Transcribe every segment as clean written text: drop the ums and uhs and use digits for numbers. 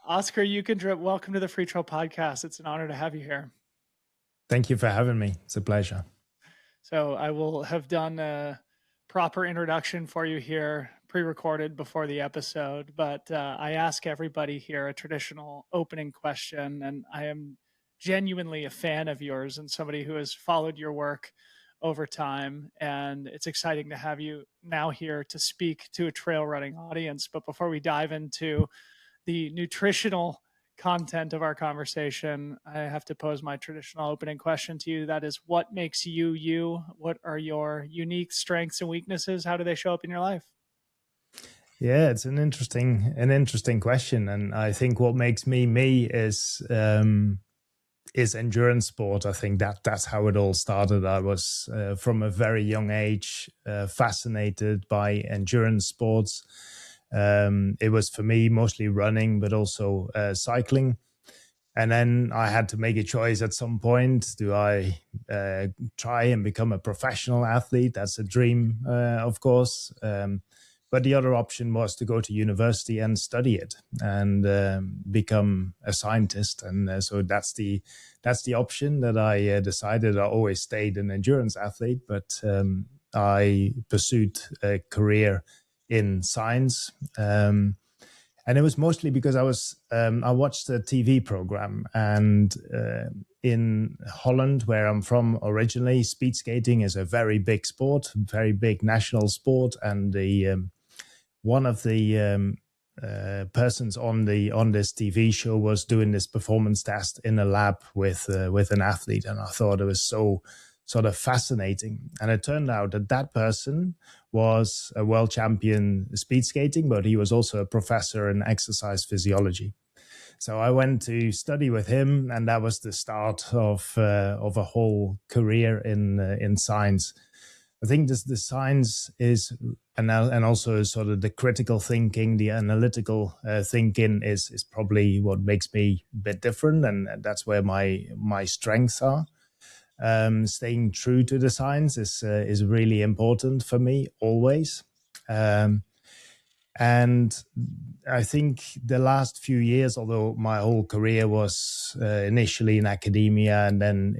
Oscar Euchendrip, welcome to the Free Trail Podcast. It's an honor to have you here. Thank you for having me. It's a pleasure. So I will have done a proper introduction for you here, pre-recorded before the episode, but I ask everybody here a traditional opening question, and I am genuinely a fan of yours and somebody who has followed your work over time, and it's exciting to have you now here to speak to a trail running audience. But before we dive into the nutritional content of our conversation, I have to pose my traditional opening question to you. That is, what makes you you? What are your unique strengths and weaknesses? How do they show up in your life? Yeah, it's an interesting question, and I think what makes me me is endurance sport. I think that's how it all started. I was from a very young age fascinated by endurance sports. It was for me mostly running, but also cycling. And then I had to make a choice at some point. Do I try and become a professional athlete? That's a dream, of course. But the other option was to go to university and study it and become a scientist. And so that's the option that I decided. I always stayed an endurance athlete, but I pursued a career in science. And it was mostly because I watched a TV program, and in Holland, where I'm from originally, speed skating is a very big sport, very big national sport. And one of the persons on this TV show was doing this performance test in a lab with an athlete, and I thought it was so sort of fascinating. And it turned out that person was a world champion speed skating, but he was also a professor in exercise physiology. So I went to study with him, and that was the start of a whole career in science. I think the science is, and also sort of the critical thinking, the analytical thinking is probably what makes me a bit different, and that's where my strengths are. Staying true to the science is really important for me always. And I think the last few years, although my whole career was initially in academia and then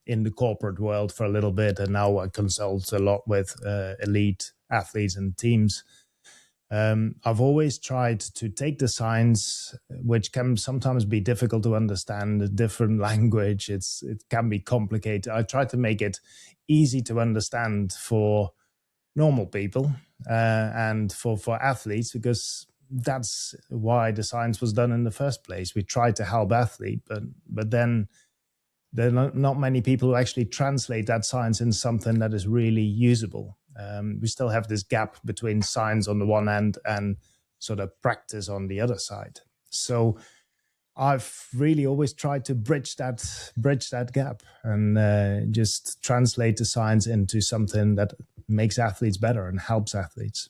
in the corporate world for a little bit, and now I consult a lot with elite athletes and teams. I've always tried to take the science, which can sometimes be difficult to understand, a different language. It can be complicated. I try to make it easy to understand for normal people and for athletes, because that's why the science was done in the first place. We try to help athletes, but then there are not many people who actually translate that science in something that is really usable. We still have this gap between science on the one hand and sort of practice on the other side. So I've really always tried to bridge that gap and just translate the science into something that makes athletes better and helps athletes.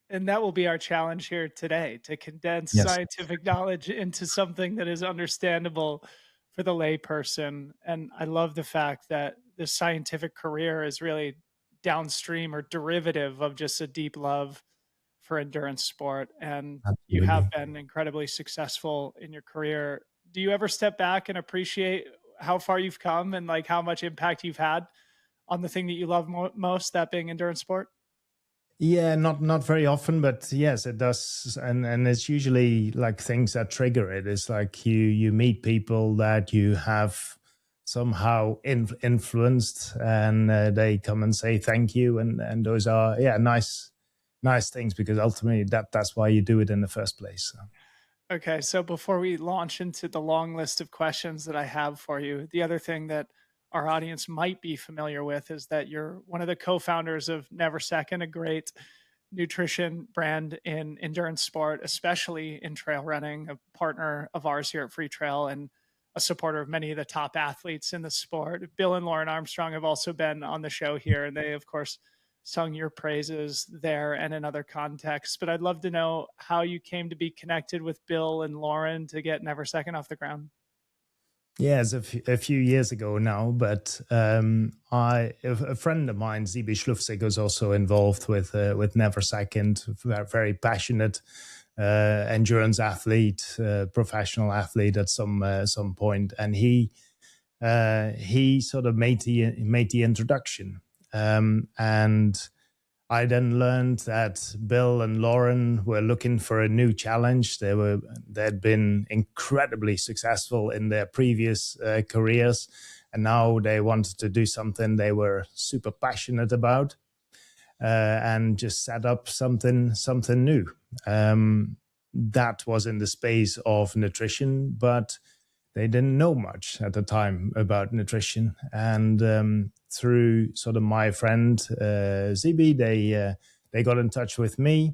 And that will be our challenge here today, to condense scientific knowledge into something that is understandable for the layperson. And I love the fact that the scientific career is really downstream or derivative of just a deep love for endurance sport. And Absolutely. You have been incredibly successful in your career. Do you ever step back and appreciate how far you've come and like how much impact you've had on the thing that you love most, that being endurance sport? Yeah, not very often, but yes, it does. And it's usually like things that trigger it. It's like you meet people that you have somehow influenced, and they come and say thank you, and those are nice things, because ultimately that's why you do it in the first place. So. Okay, so before we launch into the long list of questions that I have for you, the other thing that our audience might be familiar with is that you're one of the co-founders of Never Second, a great nutrition brand in endurance sport, especially in trail running, a partner of ours here at Free Trail and a supporter of many of the top athletes in the sport. Bill and Lauren Armstrong have also been on the show here, and they, of course, sung your praises there and in other contexts. But I'd love to know how you came to be connected with Bill and Lauren to get Never Second off the ground. Yeah, it's a few years ago now, but a friend of mine, Zibi Schlufzig, was also involved with Never Second, very passionate endurance athlete, professional athlete at some point, and he sort of made the introduction, and I then learned that Bill and Lauren were looking for a new challenge. They'd been incredibly successful in their previous careers, and now they wanted to do something they were super passionate about, and just set up something new. That was in the space of nutrition, but they didn't know much at the time about nutrition. And through sort of my friend Zibi, they got in touch with me.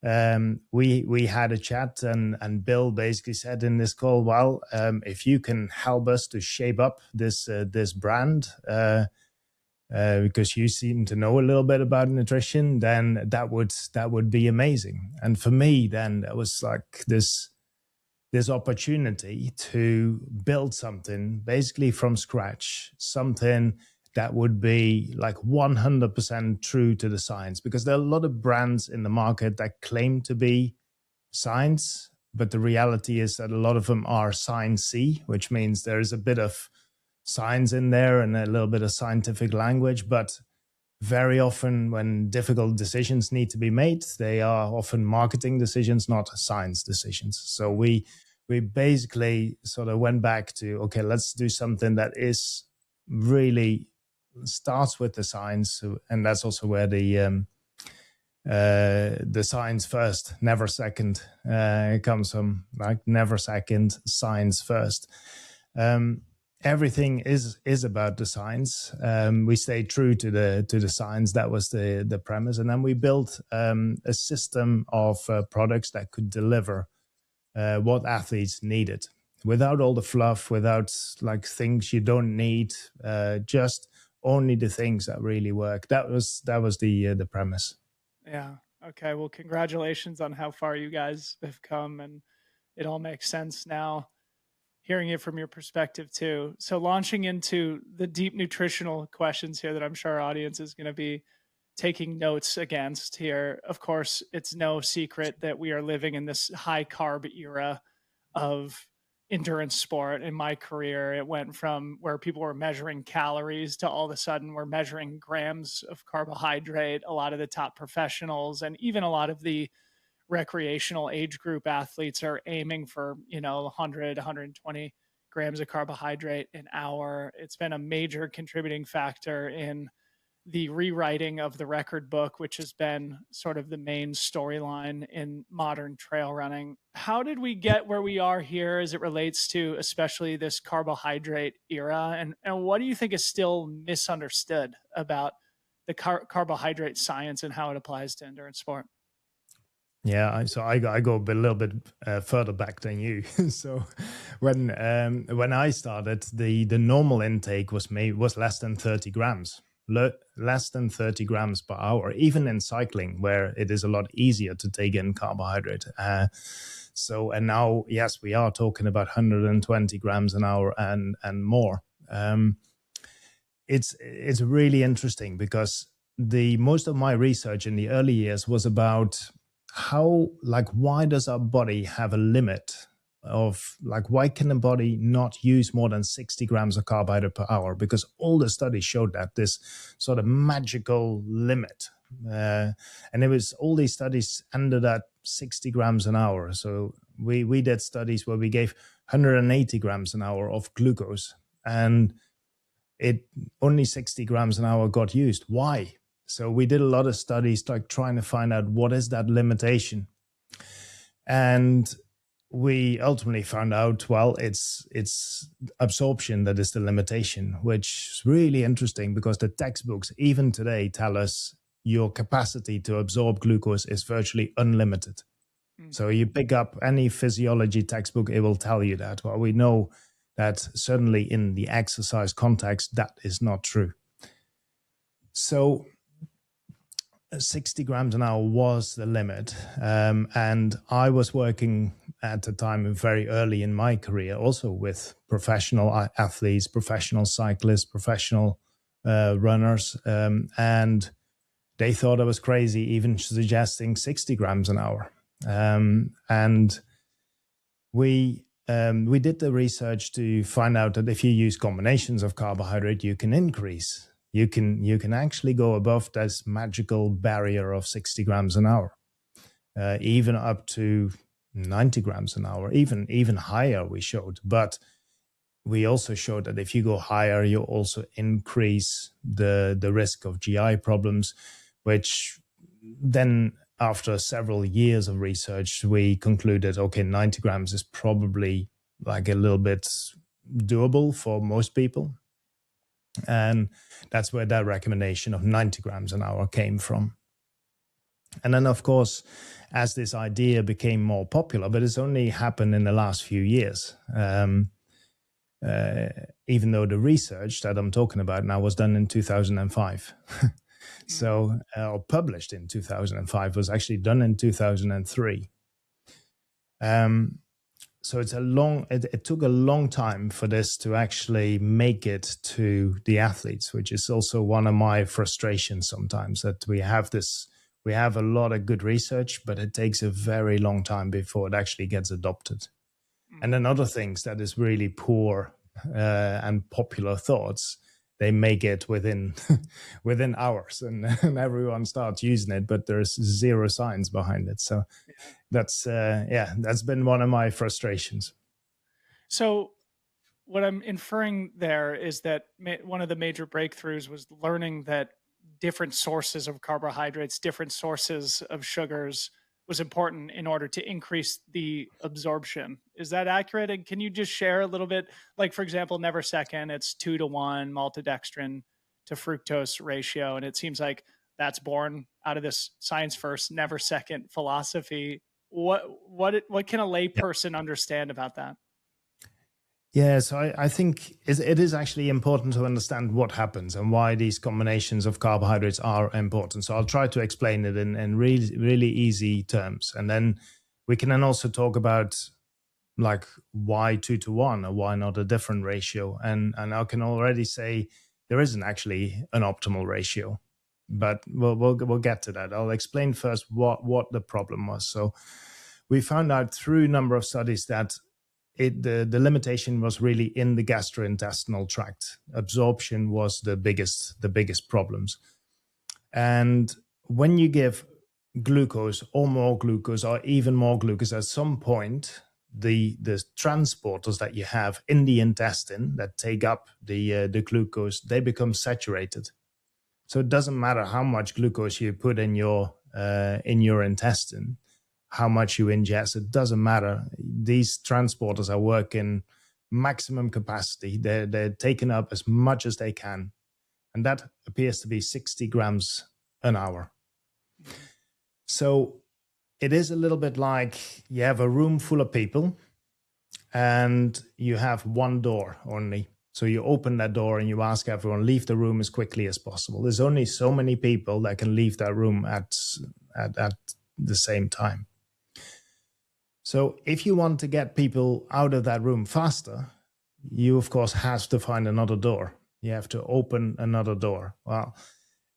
We had a chat, and Bill basically said in this call, well, if you can help us to shape up this brand, because you seem to know a little bit about nutrition, then that would be amazing. And for me, then that was like this opportunity to build something basically from scratch, something that would be like 100% true to the science, because there are a lot of brands in the market that claim to be science, but the reality is that a lot of them are science-y, which means there is a bit of science in there and a little bit of scientific language, but very often when difficult decisions need to be made, they are often marketing decisions, not science decisions. So we basically sort of went back to, okay, let's do something that is really starts with the science, and that's also where the science first, never second comes from, like never second, science first. Everything is about the science. We stayed true to the science. That was the premise, and then we built a system of products that could deliver what athletes needed, without all the fluff, without like things you don't need, just only the things that really work. That was the premise. Yeah. Okay. Well, congratulations on how far you guys have come, and it all makes sense now, hearing it from your perspective too. So launching into the deep nutritional questions here that I'm sure our audience is going to be taking notes against here. Of course, it's no secret that we are living in this high carb era of endurance sport. In my career, it went from where people were measuring calories to all of a sudden we're measuring grams of carbohydrate. A lot of the top professionals and even a lot of the recreational age group athletes are aiming for 100 120 grams of carbohydrate an hour. It's been a major contributing factor in the rewriting of the record book, which has been sort of the main storyline in modern trail running. How did we get where we are here as it relates to especially this carbohydrate era, and what do you think is still misunderstood about the carbohydrate science and how it applies to endurance sport? Yeah, so I go a little bit further back than you. So when I started, the normal intake was less than 30 grams, less than 30 grams per hour, even in cycling, where it is a lot easier to take in carbohydrate. And now, yes, we are talking about 120 grams an hour and more. It's really interesting because most of my research in the early years was about why does our body have a limit of, why can the body not use more than 60 grams of carbohydrate per hour? Because all the studies showed that this sort of magical limit. And it was, all these studies ended at 60 grams an hour. So we did studies where we gave 180 grams an hour of glucose, and it only 60 grams an hour got used. Why? So we did a lot of studies trying to find out what is that limitation. And we ultimately found out, well, it's absorption that is the limitation, which is really interesting because the textbooks even today tell us your capacity to absorb glucose is virtually unlimited. So you pick up any physiology textbook, it will tell you that. Well, we know that certainly in the exercise context, that is not true. So 60 grams an hour was the limit. And I was working at the time very early in my career, also with professional athletes, professional cyclists, professional runners. And they thought I was crazy, even suggesting 60 grams an hour. And we did the research to find out that if you use combinations of carbohydrate, you can increase. You can actually go above this magical barrier of 60 grams an hour, even up to 90 grams an hour, even higher. We showed, but we also showed that if you go higher, you also increase the risk of GI problems, which then after several years of research, we concluded, okay, 90 grams is probably like a little bit doable for most people. And that's where that recommendation of 90 grams an hour came from. And then, of course, as this idea became more popular, but it's only happened in the last few years, even though the research that I'm talking about now was done in 2005. So, or published in 2005, was actually done in 2003. So it took a long time for this to actually make it to the athletes, which is also one of my frustrations sometimes, that we have a lot of good research, but it takes a very long time before it actually gets adopted. And then other things that is really poor and popular thoughts, they make it within hours, and everyone starts using it, but there's zero science behind it. So that's been one of my frustrations. So what I'm inferring there is that one of the major breakthroughs was learning that different sources of carbohydrates, different sources of sugars was important in order to increase the absorption. Is that accurate? And can you just share a little bit, like, for example, Neversecond, it's 2-to-1 maltodextrin to fructose ratio. And it seems like that's born out of this science first, Neversecond philosophy. What can a layperson understand about that? Yeah, so I think it is actually important to understand what happens and why these combinations of carbohydrates are important. So I'll try to explain it in really, really easy terms. And then we can then also talk about like why 2-to-1 or why not a different ratio. And I can already say there isn't actually an optimal ratio, but we'll get to that. I'll explain first what the problem was. So we found out through a number of studies that the limitation was really in the gastrointestinal tract. Absorption was the biggest problems. And when you give glucose or more glucose or even more glucose, at some point, the transporters that you have in the intestine that take up the glucose, they become saturated. So it doesn't matter how much glucose you put in your intestine, how much you ingest, it doesn't matter. These transporters are working maximum capacity. They're taking up as much as they can. And that appears to be 60 grams an hour. So it is a little bit like you have a room full of people and you have one door only. So you open that door and you ask everyone, leave the room as quickly as possible. There's only so many people that can leave that room at the same time. So if you want to get people out of that room faster, you, of course, have to find another door. You have to open another door. Well,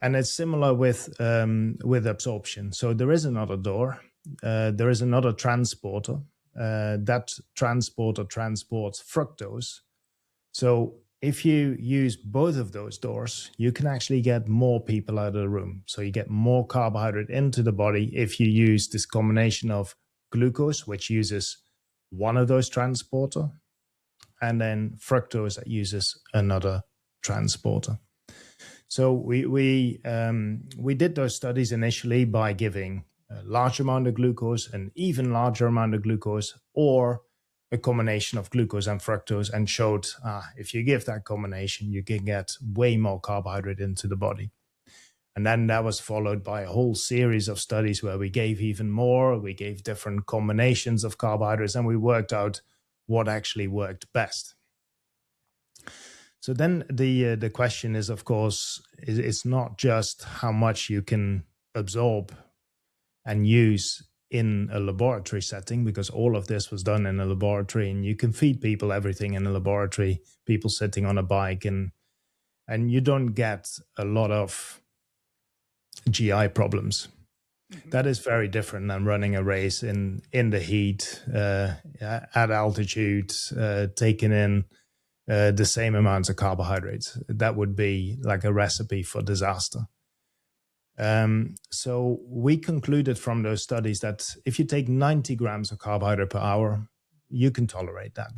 and it's similar with absorption. So there is another door. There is another transporter. That transporter transports fructose. So if you use both of those doors, you can actually get more people out of the room. So you get more carbohydrate into the body if you use this combination of glucose, which uses one of those transporter, and then fructose that uses another transporter. So we did those studies initially by giving a large amount of glucose, an even larger amount of glucose, or a combination of glucose and fructose, and showed if you give that combination, you can get way more carbohydrate into the body. And then that was followed by a whole series of studies where we gave even more, we gave different combinations of carbohydrates, and we worked out what actually worked best. So then the question is, of course, it's not just how much you can absorb and use in a laboratory setting, because all of this was done in a laboratory, and you can feed people everything in a laboratory, people sitting on a bike, and you don't get a lot of GI problems. Hmm. That is very different than running a race in the heat, at altitude, taking in the same amounts of carbohydrates. That would be like a recipe for disaster. So we concluded from those studies that if you take 90 grams of carbohydrate per hour, you can tolerate that.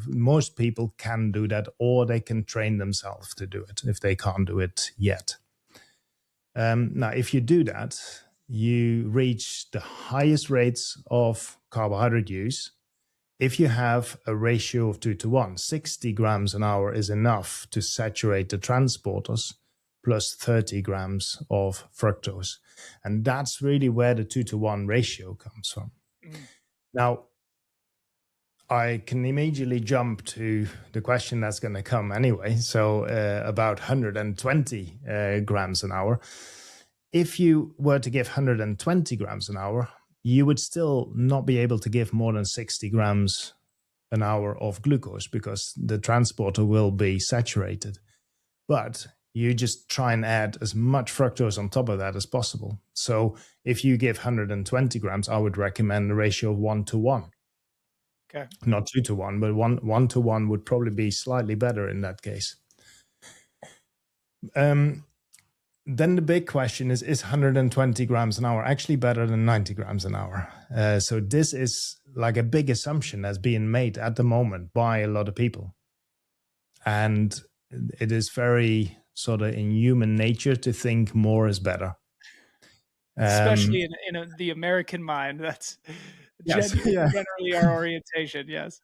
Most people can do that, or they can train themselves to do it if they can't do it yet. Now, if you do that, you reach the highest rates of carbohydrate use if you have a ratio of 2 to 1. 60 grams an hour is enough to saturate the transporters, plus 30 grams of fructose. And that's really where the 2 to 1 ratio comes from. Mm. Now, I can immediately jump to the question that's going to come anyway. So about 120 grams an hour. If you were to give 120 grams an hour, you would still not be able to give more than 60 grams an hour of glucose because the transporter will be saturated. But you just try and add as much fructose on top of that as possible. So if you give 120 grams, I would recommend a ratio of 1 to 1. Okay. Not 2 to 1, but 1 to 1 would probably be slightly better in that case. Then the big question is 120 grams an hour actually better than 90 grams an hour? So this is like a big assumption that's being made at the moment by a lot of people. And it is very sort of in human nature to think more is better. Especially in the American mind, that's Yes, yeah. generally our orientation. Yes.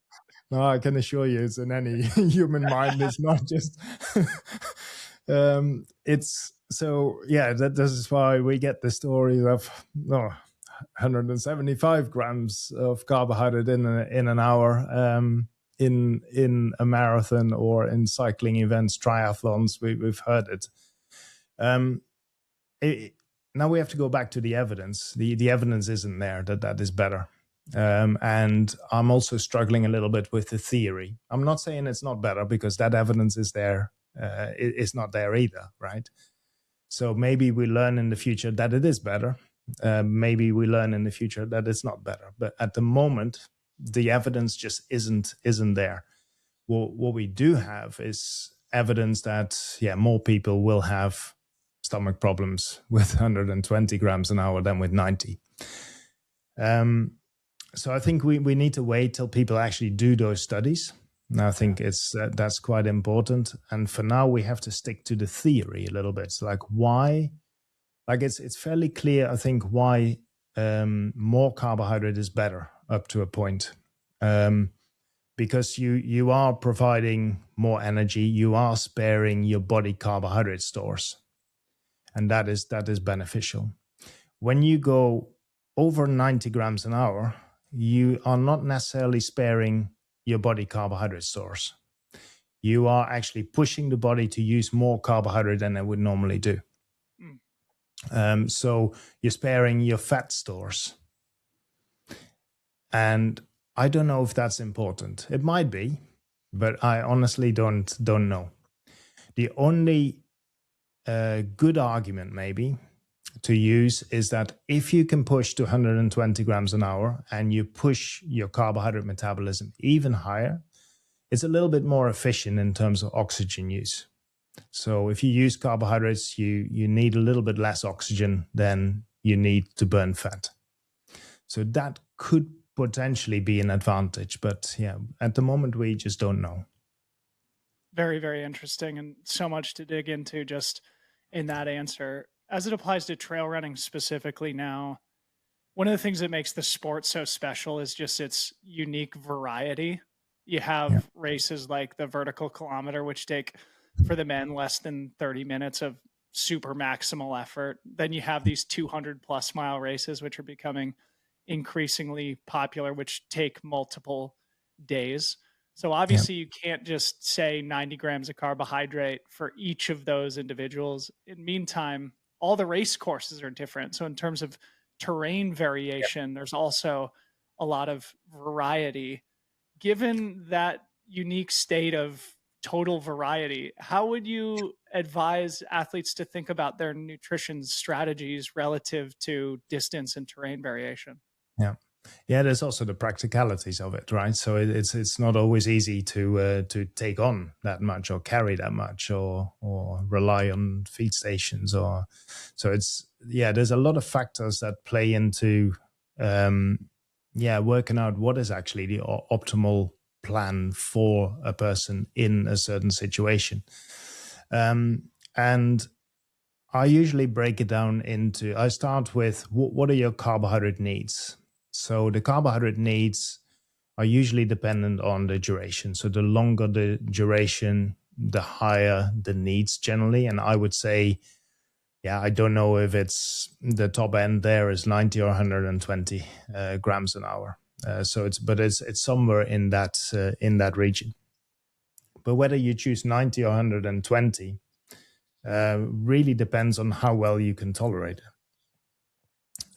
No, I can assure you, it's in any human mind. It's not just. It's so yeah. This is why we get the story of 175 grams of carbohydrate in an hour. In a marathon or in cycling events, triathlons, we've heard it. Now we have to go back to the evidence. The evidence isn't there that is better. And I'm also struggling a little bit with the theory. I'm not saying it's not better because that evidence is there. It's not there either, right? So maybe we learn in the future that it is better. Maybe we learn in the future that it's not better. But at the moment, the evidence just isn't there. What we do have is evidence that more people will have stomach problems with 120 grams an hour than with 90. So I think we need to wait till people actually do those studies. And I think that's quite important. And for now, we have to stick to the theory a little bit. So like why? Like it's fairly clear, I think, why more carbohydrate is better up to a point. Because you are providing more energy, you are sparing your body carbohydrate stores, and that is beneficial. When you go over 90 grams an hour, you are not necessarily sparing your body carbohydrate stores. You are actually pushing the body to use more carbohydrate than it would normally do. So you're sparing your fat stores. And I don't know if that's important. It might be, but I honestly don't know. The only good argument maybe to use is that if you can push to 120 grams an hour and you push your carbohydrate metabolism even higher, it's a little bit more efficient in terms of oxygen use. So if you use carbohydrates, you need a little bit less oxygen than you need to burn fat. So that could potentially be an advantage, but at the moment we just don't know. Very, very interesting, and so much to dig into just in that answer. As it applies to trail running specifically now, one of the things that makes the sport so special is just its unique variety. You have races like the vertical kilometer, which take for the men less than 30 minutes of super maximal effort. Then you have these 200 plus mile races, which are becoming increasingly popular, which take multiple days. So obviously you can't just say 90 grams of carbohydrate for each of those individuals. In the meantime, all the race courses are different. So in terms of terrain variation, there's also a lot of variety. Given that unique state of total variety. How would you advise athletes to think about their nutrition strategies relative to distance and terrain variation? Yeah. Yeah, there's also the practicalities of it, right? So it's not always easy to take on that much or carry that much or rely on feed stations or so it's there's a lot of factors that play into working out what is actually the optimal plan for a person in a certain situation. And I usually break it down into I start with what are your carbohydrate needs. So the carbohydrate needs are usually dependent on the duration. So the longer the duration, the higher the needs generally. And I would say, I don't know if it's the top end there is 90 or 120 grams an hour. So it's somewhere in that region. But whether you choose 90 or 120 really depends on how well you can tolerate it.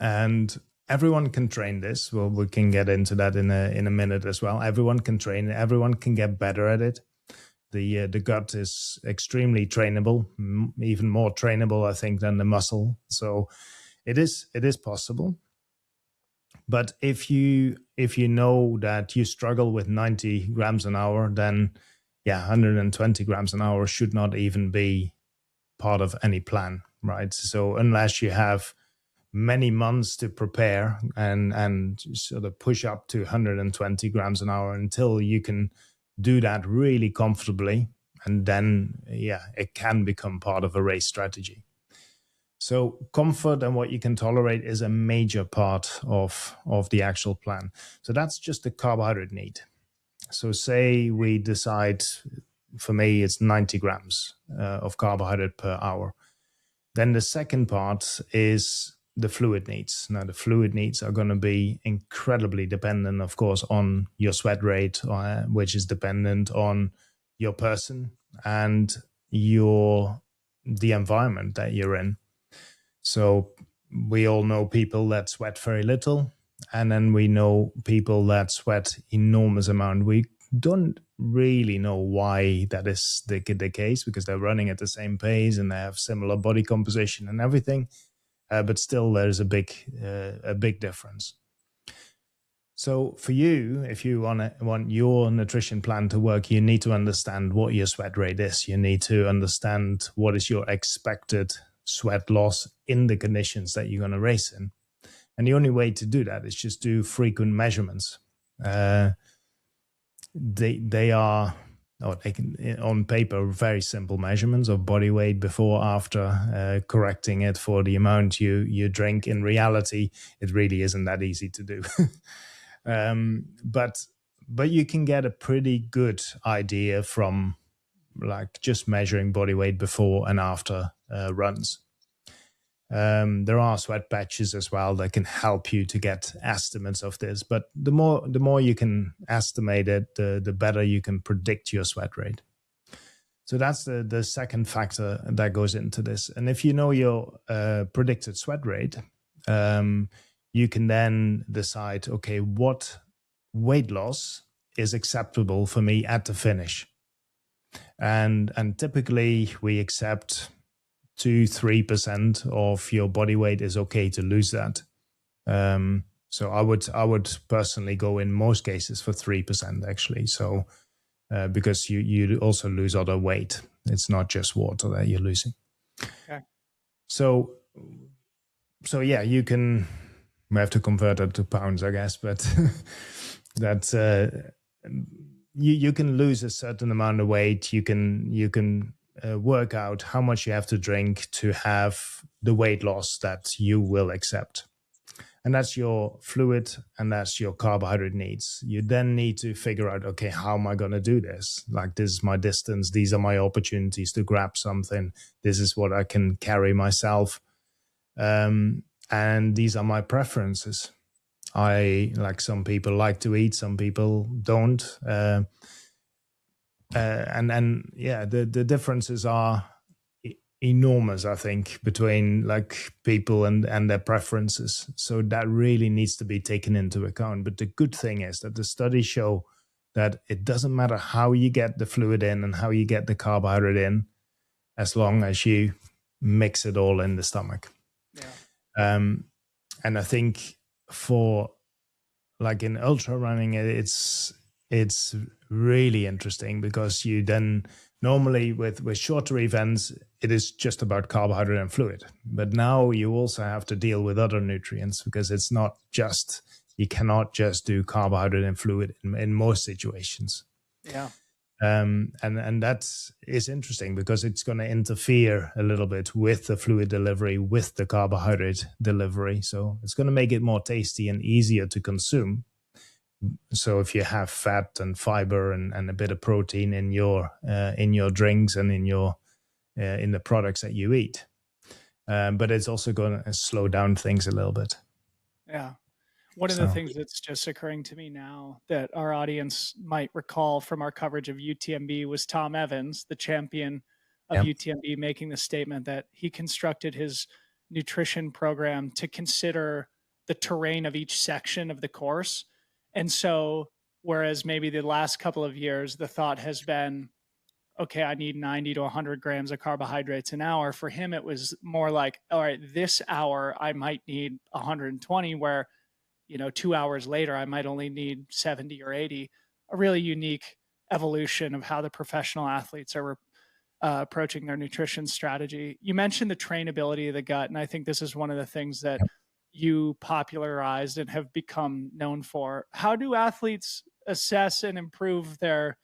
And everyone can train this. Well, we can get into that in a minute as well. Everyone can train it. Everyone can get better at it. The gut is extremely trainable, even more trainable, I think, than the muscle. So it is possible. But if you know that you struggle with 90 grams an hour, then 120 grams an hour should not even be part of any plan, right? So unless you have many months to prepare and sort of push up to 120 grams an hour until you can do that really comfortably, and then it can become part of a race strategy. So comfort and what you can tolerate is a major part of the actual plan. So that's just the carbohydrate need. So say we decide, for me it's 90 grams of carbohydrate per hour. Then the second part is the fluid needs. Now, the fluid needs are going to be incredibly dependent, of course, on your sweat rate, which is dependent on your person and the environment that you're in. So we all know people that sweat very little, and then we know people that sweat enormous amount. We don't really know why that is the case, because they're running at the same pace and they have similar body composition and everything. But still, there's a big difference. So for you, if you want your nutrition plan to work, you need to understand what your sweat rate is. You need to understand what is your expected sweat loss in the conditions that you're going to race in. And the only way to do that is just do frequent measurements. They are, they can, on paper, very simple measurements of body weight before, after, correcting it for the amount you drink. In reality, it really isn't that easy to do. But you can get a pretty good idea from like just measuring body weight before and after runs. There are sweat patches as well that can help you to get estimates of this. But the more you can estimate it, the better you can predict your sweat rate. So that's the second factor that goes into this. And if you know your predicted sweat rate, you can then decide, okay, what weight loss is acceptable for me at the finish. And typically we accept 2-3% of your body weight is okay to lose that. So I would personally go in most cases for 3% actually. So because you also lose other weight. It's not just water that you're losing. Okay. So yeah, you can. We have to convert it to pounds, I guess, but that's you can lose a certain amount of weight. You can work out how much you have to drink to have the weight loss that you will accept. And that's your fluid and that's your carbohydrate needs. You then need to figure out, okay, how am I going to do this? Like, this is my distance. These are my opportunities to grab something. This is what I can carry myself. And these are my preferences. Like some people like to eat, some people don't. And the differences are enormous, I think, between like people and their preferences. So that really needs to be taken into account. But the good thing is that the studies show that it doesn't matter how you get the fluid in and how you get the carbohydrate in, as long as you mix it all in the stomach. Yeah. And I think for like in ultra running, it's really interesting, because you then normally with shorter events, it is just about carbohydrate and fluid. But now you also have to deal with other nutrients, because it's not just, you cannot just do carbohydrate and fluid in most situations. Yeah. And that is interesting, because it's going to interfere a little bit with the fluid delivery, with the carbohydrate delivery. So it's going to make it more tasty and easier to consume. So if you have fat and fiber and a bit of protein in your drinks and in the products that you eat, but it's also going to slow down things a little bit. Yeah. One of the things that's just occurring to me now that our audience might recall from our coverage of UTMB was Tom Evans, the champion of UTMB, making the statement that he constructed his nutrition program to consider the terrain of each section of the course. And so, whereas maybe the last couple of years, the thought has been, okay, I need 90 to 100 grams of carbohydrates an hour. For him, it was more like, all right, this hour, I might need 120, where 2 hours later, I might only need 70 or 80. A really unique evolution of how the professional athletes are approaching their nutrition strategy. You mentioned the trainability of the gut, and I think this is one of the things that you popularized and have become known for. How do athletes assess and improve their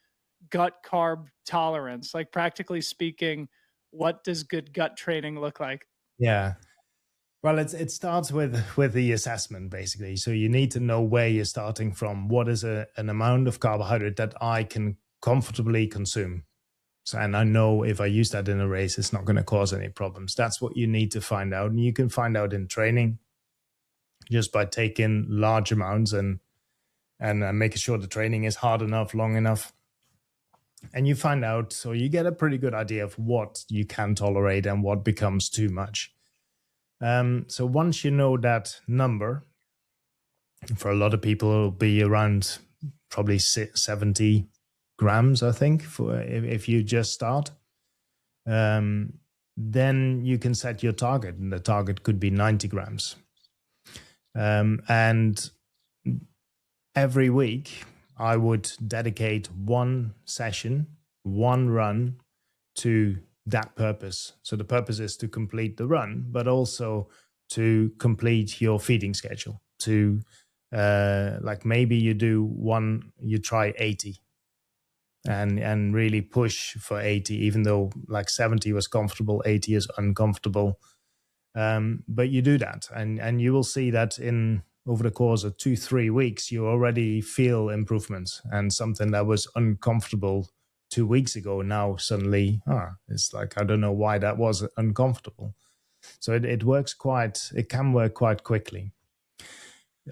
gut carb tolerance? Like, practically speaking, what does good gut training look like? Yeah. Well, it starts with the assessment, basically. So you need to know where you're starting from. What is an amount of carbohydrate that I can comfortably consume? So, and I know if I use that in a race, it's not going to cause any problems. That's what you need to find out. And you can find out in training just by taking large amounts and making sure the training is hard enough, long enough. And you find out, so you get a pretty good idea of what you can tolerate and what becomes too much. So once you know that number, for a lot of people, it'll be around probably 70 grams, I think, for if you just start. Then you can set your target, and the target could be 90 grams. And every week, I would dedicate one session, one run to that purpose. So the purpose is to complete the run, but also to complete your feeding schedule. To like maybe you try 80 and really push for 80, even though like 70 was comfortable, 80 is uncomfortable. But you do that, and you will see that over the course of 2-3 weeks, you already feel improvements, and something that was uncomfortable 2 weeks ago now suddenly, it's like, I don't know why that was uncomfortable. So it can work quite quickly.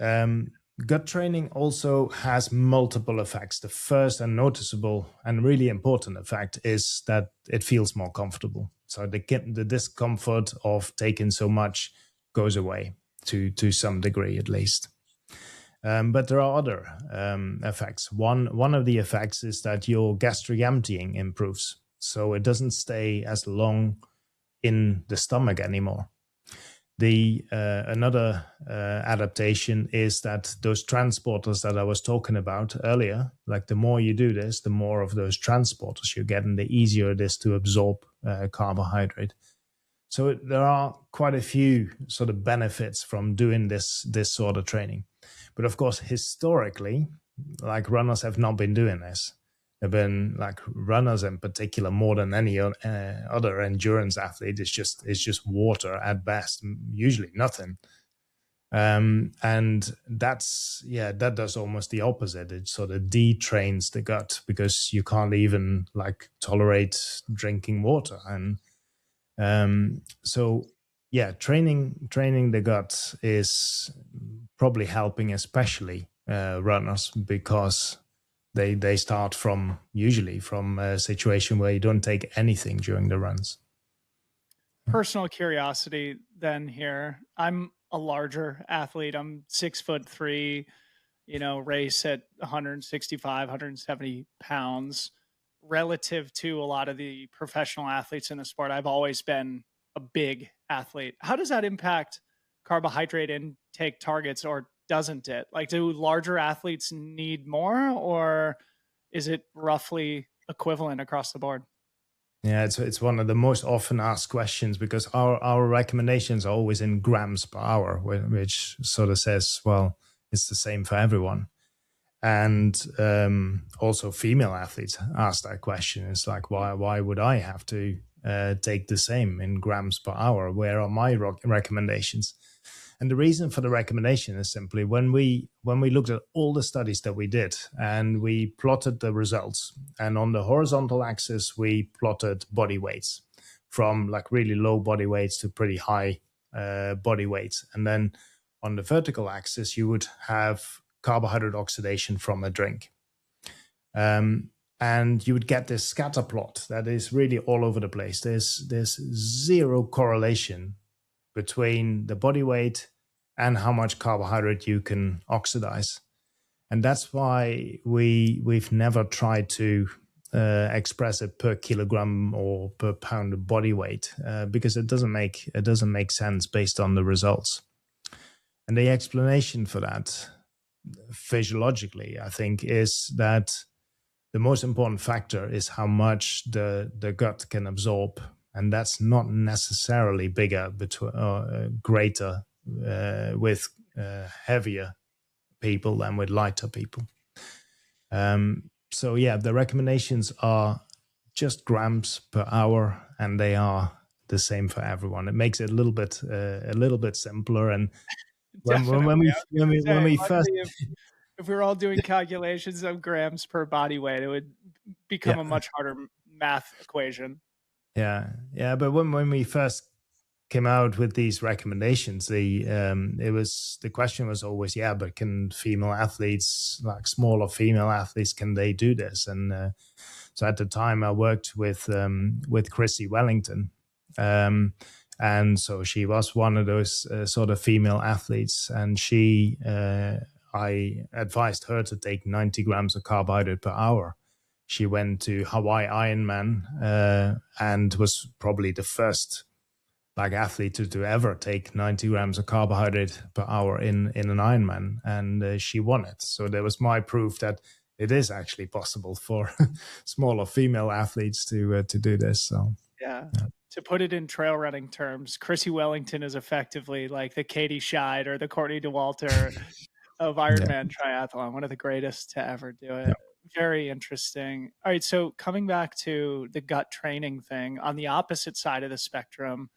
Gut training also has multiple effects. The first and noticeable and really important effect is that it feels more comfortable. So the discomfort of taking so much goes away to some degree, at least. But there are other effects. One of the effects is that your gastric emptying improves. So it doesn't stay as long in the stomach anymore. Another adaptation is that those transporters that I was talking about earlier, like the more you do this, the more of those transporters you get, and the easier it is to absorb carbohydrate. So there are quite a few sort of benefits from doing this sort of training. But of course, historically, like, runners have not been doing this. They've been, like, runners in particular, more than any other endurance athlete, it's just water at best, usually nothing. And that does almost the opposite. It sort of detrains the gut, because you can't even, like, tolerate drinking water. And so yeah, training the gut is probably helping, especially runners, because they start usually from a situation where you don't take anything during the runs. Personal curiosity then here. I'm a larger athlete. I'm 6'3", race at 165, 170 pounds relative to a lot of the professional athletes in the sport. I've always been a big athlete. How does that impact carbohydrate intake targets, or doesn't it? Like, do larger athletes need more, or is it roughly equivalent across the board? Yeah, it's one of the most often asked questions, because our recommendations are always in grams per hour, which sort of says, well, it's the same for everyone. And also female athletes ask that question. It's like, why would I have to take the same in grams per hour? Where are my recommendations? And the reason for the recommendation is simply when we looked at all the studies that we did and we plotted the results, and on the horizontal axis we plotted body weights from like really low body weights to pretty high body weights, and then on the vertical axis you would have carbohydrate oxidation from a drink, and you would get this scatter plot that is really all over the place. There's zero correlation between the body weight and how much carbohydrate you can oxidize. And that's why we've never tried to express it per kilogram or per pound of body weight, because it doesn't make sense based on the results. And the explanation for that, physiologically, I think, is that the most important factor is how much the gut can absorb, and that's not necessarily bigger, greater with heavier people than with lighter people. So yeah, the recommendations are just grams per hour, and they are the same for everyone. It makes it a little bit simpler. And Definitely. when we first, if we were all doing calculations of grams per body weight, it would become a much harder math equation. Yeah. But when we first came out with these recommendations, the question was always, but can female athletes, like smaller female athletes, can they do this? And so at the time I worked with Chrissy Wellington, and so she was one of those sort of female athletes, and I advised her to take 90 grams of carbohydrate per hour. She went to Hawaii Ironman and was probably the first athlete to ever take 90 grams of carbohydrate per hour in an Ironman, and she won it. So there was my proof that it is actually possible for smaller female athletes to do this. So yeah. To put it in trail running terms, Chrissy Wellington is effectively like the Katie Scheid or the Courtney Dauwalter of Ironman triathlon, one of the greatest to ever do it. Very interesting. All right, so coming back to the gut training thing, on the opposite side of the spectrum,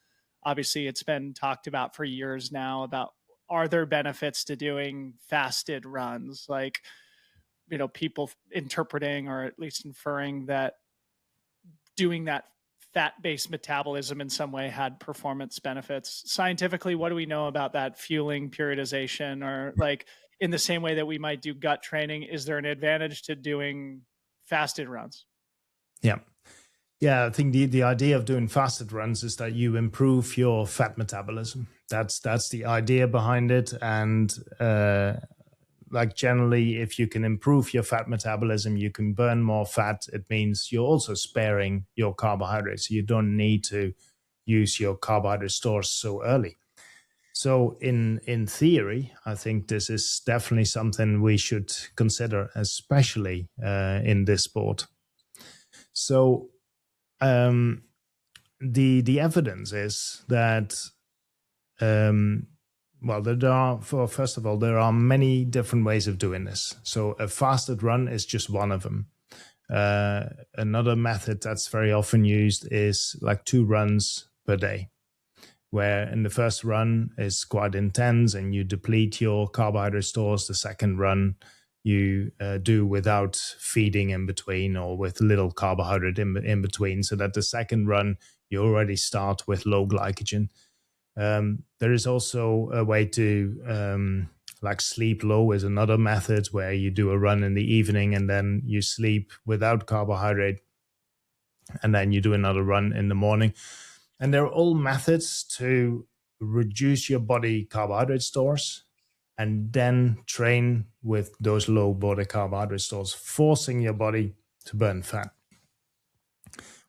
obviously it's been talked about for years now about, are there benefits to doing fasted runs? Like, people interpreting or at least inferring that doing that fat-based metabolism in some way had performance benefits. Scientifically, what do we know about that fueling periodization? Or like in the same way that we might do gut training, is there an advantage to doing fasted runs? Yeah, I think the idea of doing fasted runs is that you improve your fat metabolism. That's the idea behind it. And generally, if you can improve your fat metabolism, you can burn more fat. It means you're also sparing your carbohydrates. You don't need to use your carbohydrate stores so early. So in theory, I think this is definitely something we should consider, especially in this sport. So the evidence is that first of all, there are many different ways of doing this. So a fasted run is just one of them. Another method that's very often used is like 2 runs per day, where in the first run is quite intense and you deplete your carbohydrate stores. The second run you do without feeding in between, or with little carbohydrate in between, so that the second run you already start with low glycogen. There is also a way to sleep low is another method, where you do a run in the evening and then you sleep without carbohydrate, and then you do another run in the morning. And they're all methods to reduce your body carbohydrate stores and then train with those low body carbohydrate stores, forcing your body to burn fat.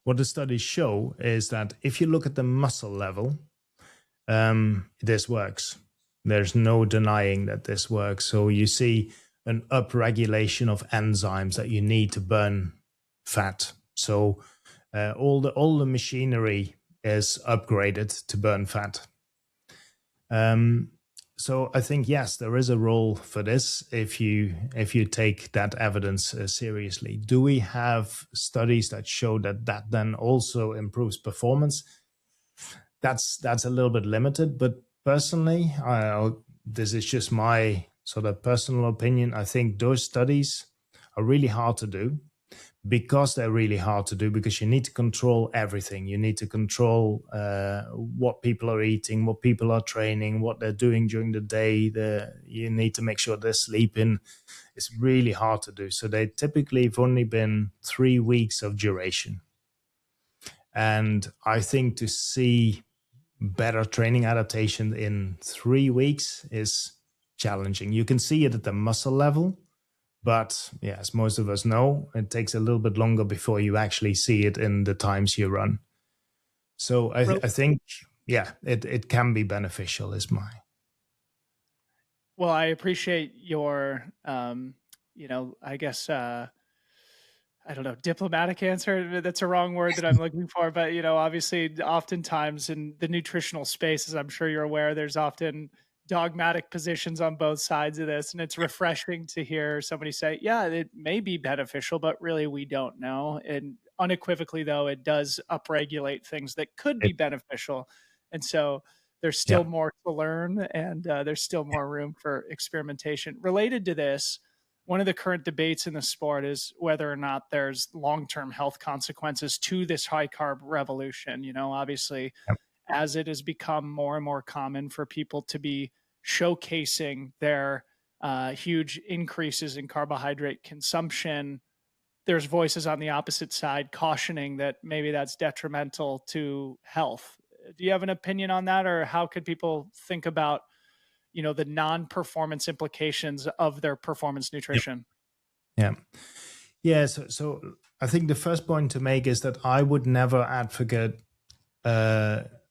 What the studies show is that if you look at the muscle level, this works. There's no denying that this works. So you see an upregulation of enzymes that you need to burn fat. So all the machinery is upgraded to burn fat. So I think, yes, there is a role for this if you take that evidence seriously. Do we have studies that show that then also improves performance? That's a little bit limited, but personally, this is just my sort of personal opinion. I think those studies are really hard to do, because they're really hard to do, because you need to control everything. You need to control what people are eating, what people are training, what they're doing during the day. You need to make sure they're sleeping. It's really hard to do. So they typically have only been 3 weeks of duration. And I think to see better training adaptation in 3 weeks is challenging. You can see it at the muscle level, but yeah, as most of us know, it takes a little bit longer before you actually see it in the times you run. So I think, yeah, it can be beneficial is my. Well, I appreciate your, I guess, I don't know, diplomatic answer. That's a wrong word that I'm looking for. But, obviously, oftentimes in the nutritional space, as I'm sure you're aware, there's often dogmatic positions on both sides of this. And it's refreshing to hear somebody say, yeah, it may be beneficial, but really we don't know. And unequivocally, though, it does upregulate things that could be beneficial. And so there's still more to learn, and there's still more room for experimentation. Related to this, one of the current debates in the sport is whether or not there's long-term health consequences to this high carb revolution. Obviously, as it has become more and more common for people to be showcasing their huge increases in carbohydrate consumption, there's voices on the opposite side cautioning that maybe that's detrimental to health. Do you have an opinion on that, or how could people think about the non-performance implications of their performance nutrition? Yeah. So I think the first point to make is that I would never advocate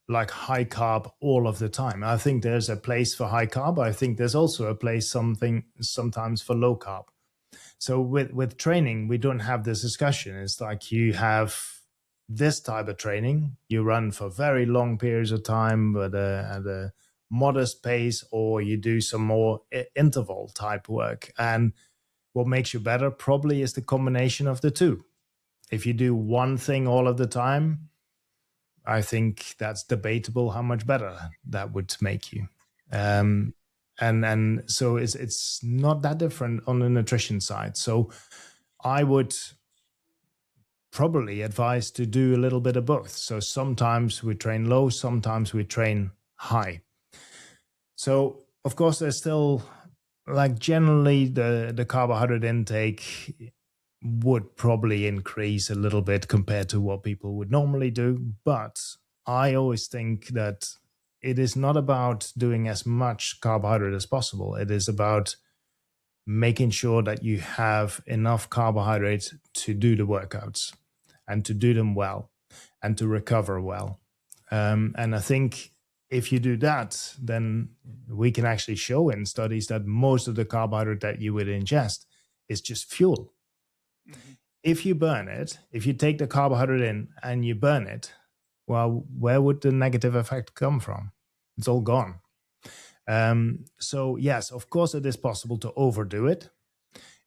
like high carb all of the time. I think there's a place for high carb. I think there's also a place sometimes for low carb. So with training, we don't have this discussion. It's like you have this type of training, you run for very long periods of time, but at a modest pace, or you do some more interval type work. And what makes you better probably is the combination of the two. If you do one thing all of the time, I think that's debatable how much better that would make you. And so it's not that different on the nutrition side. So I would probably advise to do a little bit of both. So sometimes we train low, sometimes we train high. So of course there's still, like, generally the carbohydrate intake would probably increase a little bit compared to what people would normally do. But I always think that it is not about doing as much carbohydrate as possible. It is about making sure that you have enough carbohydrates to do the workouts and to do them well and to recover well. And I think if you do that, then we can actually show in studies that most of the carbohydrate that you would ingest is just fuel. Mm-hmm. If you burn it, if you take the carbohydrate in and you burn it, well, where would the negative effect come from? It's all gone. So yes, of course, it is possible to overdo it.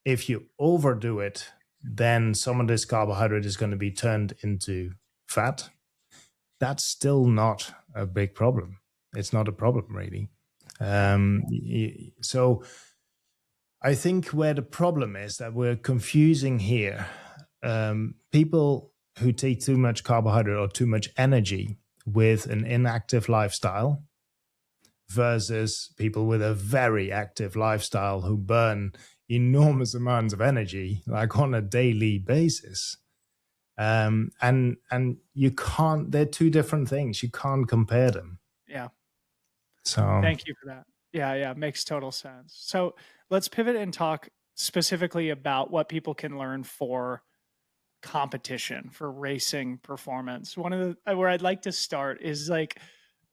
If you overdo it, then some of this carbohydrate is going to be turned into fat. That's still not a big problem. It's not a problem, really. So I think where the problem is that we're confusing here people who take too much carbohydrate or too much energy with an inactive lifestyle versus people with a very active lifestyle who burn enormous amounts of energy, like on a daily basis. And you can't, they're two different things. You can't compare them. Yeah. So thank you for that. Yeah, makes total sense. So let's pivot and talk specifically about what people can learn for competition, for racing performance. One of the where I'd like to start is like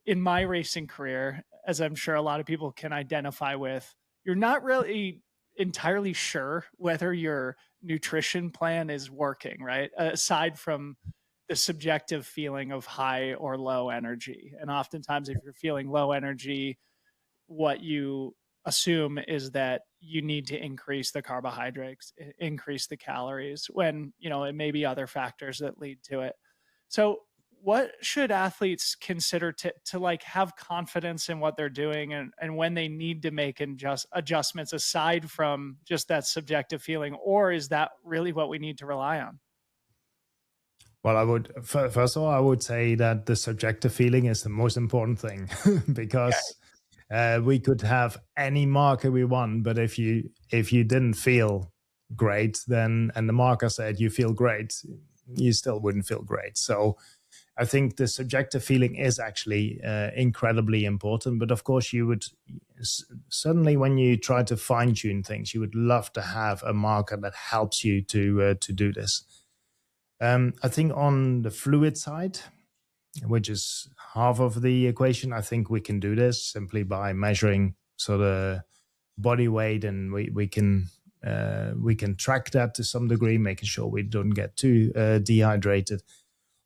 in my racing career, as I'm sure a lot of people can identify with, you're not really entirely sure whether your nutrition plan is working, right? Aside from the subjective feeling of high or low energy. And oftentimes, if you're feeling low energy, what you assume is that you need to increase the carbohydrates, increase the calories when, it may be other factors that lead to it. So what should athletes consider to like have confidence in what they're doing and when they need to make adjustments aside from just that subjective feeling, or is that really what we need to rely on? Well, I would first of all, I would say that the subjective feeling is the most important thing because we could have any marker we want, but if you didn't feel great, then and the marker said you feel great, you still wouldn't feel great. So I think the subjective feeling is actually incredibly important. But of course, you would certainly when you try to fine tune things, you would love to have a marker that helps you to do this. I think on the fluid side, which is half of the equation, I think we can do this simply by measuring sort of body weight, and we can track that to some degree, making sure we don't get too dehydrated.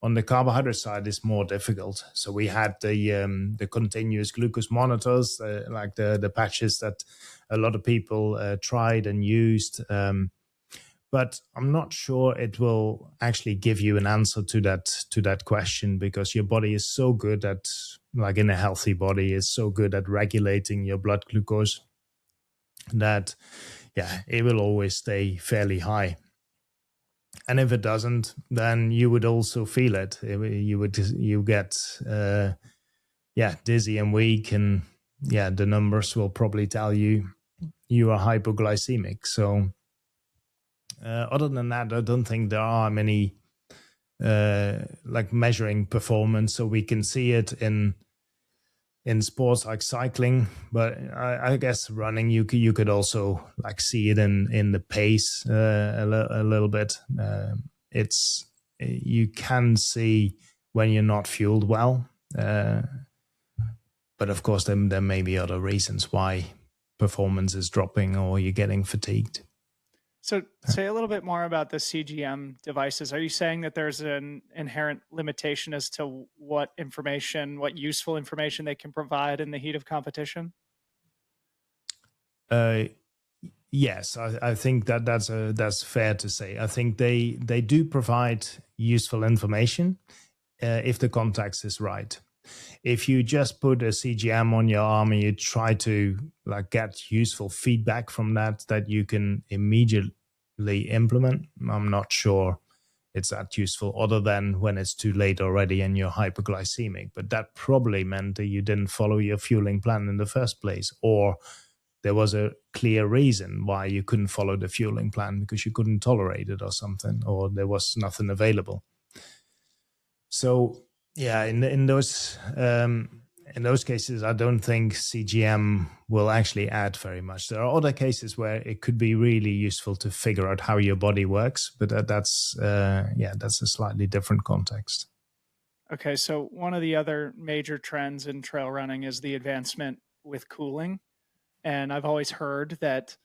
On the carbohydrate side, it's more difficult. So we had the continuous glucose monitors, like the patches that a lot of people tried and used. But I'm not sure it will actually give you an answer to that question, because your body is so good at, like in a healthy body, is so good at regulating your blood glucose that it will always stay fairly high. And if it doesn't, then you would also feel it. You get dizzy and weak, and the numbers will probably tell you are hypoglycemic. So other than that, I don't think there are many like measuring performance. So we can see it in sports like cycling, but I guess running you could also like see it in the pace a little bit. It's you can see when you're not fueled well, but of course there may be other reasons why performance is dropping or you're getting fatigued. So say a little bit more about the CGM devices. Are you saying that there's an inherent limitation as to what useful information they can provide in the heat of competition? Yes, I think that's fair to say. I think they do provide useful information if the context is right. If you just put a CGM on your arm and you try to like get useful feedback from that you can immediately implement, I'm not sure it's that useful, other than when it's too late already and you're hypoglycemic. But that probably meant that you didn't follow your fueling plan in the first place, or there was a clear reason why you couldn't follow the fueling plan, because you couldn't tolerate it or something, or there was nothing available. So in those cases, I don't think CGM will actually add very much. There are other cases where it could be really useful to figure out how your body works, but that's a slightly different context. Okay, so one of the other major trends in trail running is the advancement with cooling. And I've always heard that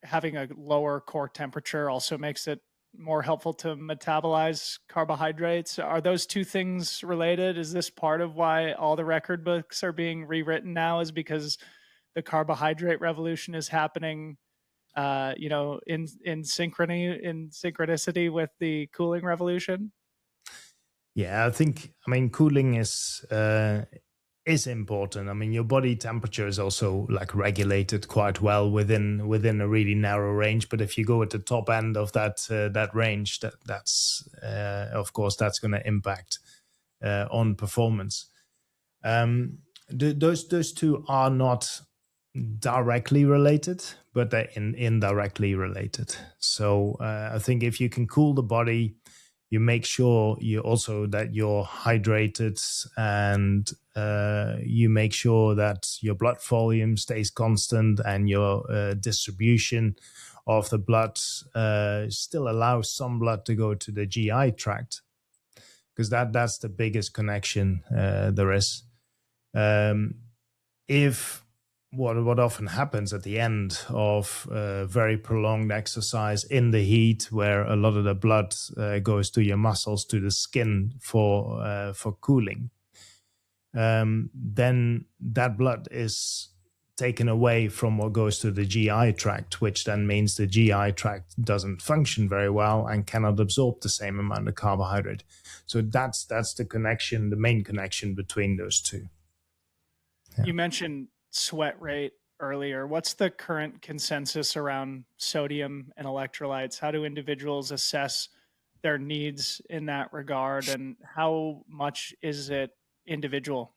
having a lower core temperature also makes it more helpful to metabolize carbohydrates. Are those two things related? Is this part of why all the record books are being rewritten now, is because the carbohydrate revolution is happening, in synchronicity with the cooling revolution? Yeah, I mean, cooling is important. I mean, your body temperature is also like regulated quite well within a really narrow range. But if you go at the top end of that range, that's of course that's going to impact on performance. Those two are not directly related, but they're indirectly related. So I think if you can cool the body, you make sure you also that you're hydrated, and you make sure that your blood volume stays constant, and your distribution of the blood still allows some blood to go to the GI tract, because that's the biggest connection there is. If what often happens at the end of very prolonged exercise in the heat, where a lot of the blood goes to your muscles, to the skin for cooling, then that blood is taken away from what goes to the GI tract, which then means the GI tract doesn't function very well and cannot absorb the same amount of carbohydrate. So that's the connection, the main connection between those two. Yeah. You mentioned sweat rate earlier. What's the current consensus around sodium and electrolytes? How do individuals assess their needs in that regard, and how much is it individual?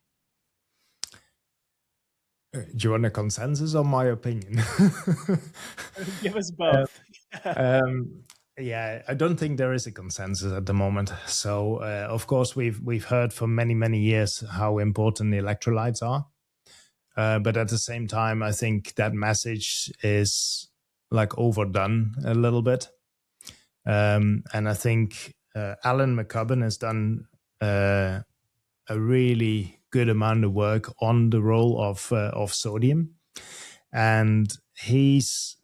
Do you want a consensus or my opinion? Give us both. Yeah, I don't think there is a consensus at the moment. So, of course, we've heard for many years how important the electrolytes are. But at the same time, I think that message is like overdone a little bit. And I think Alan McCubbin has done a really good amount of work on the role of sodium. And he's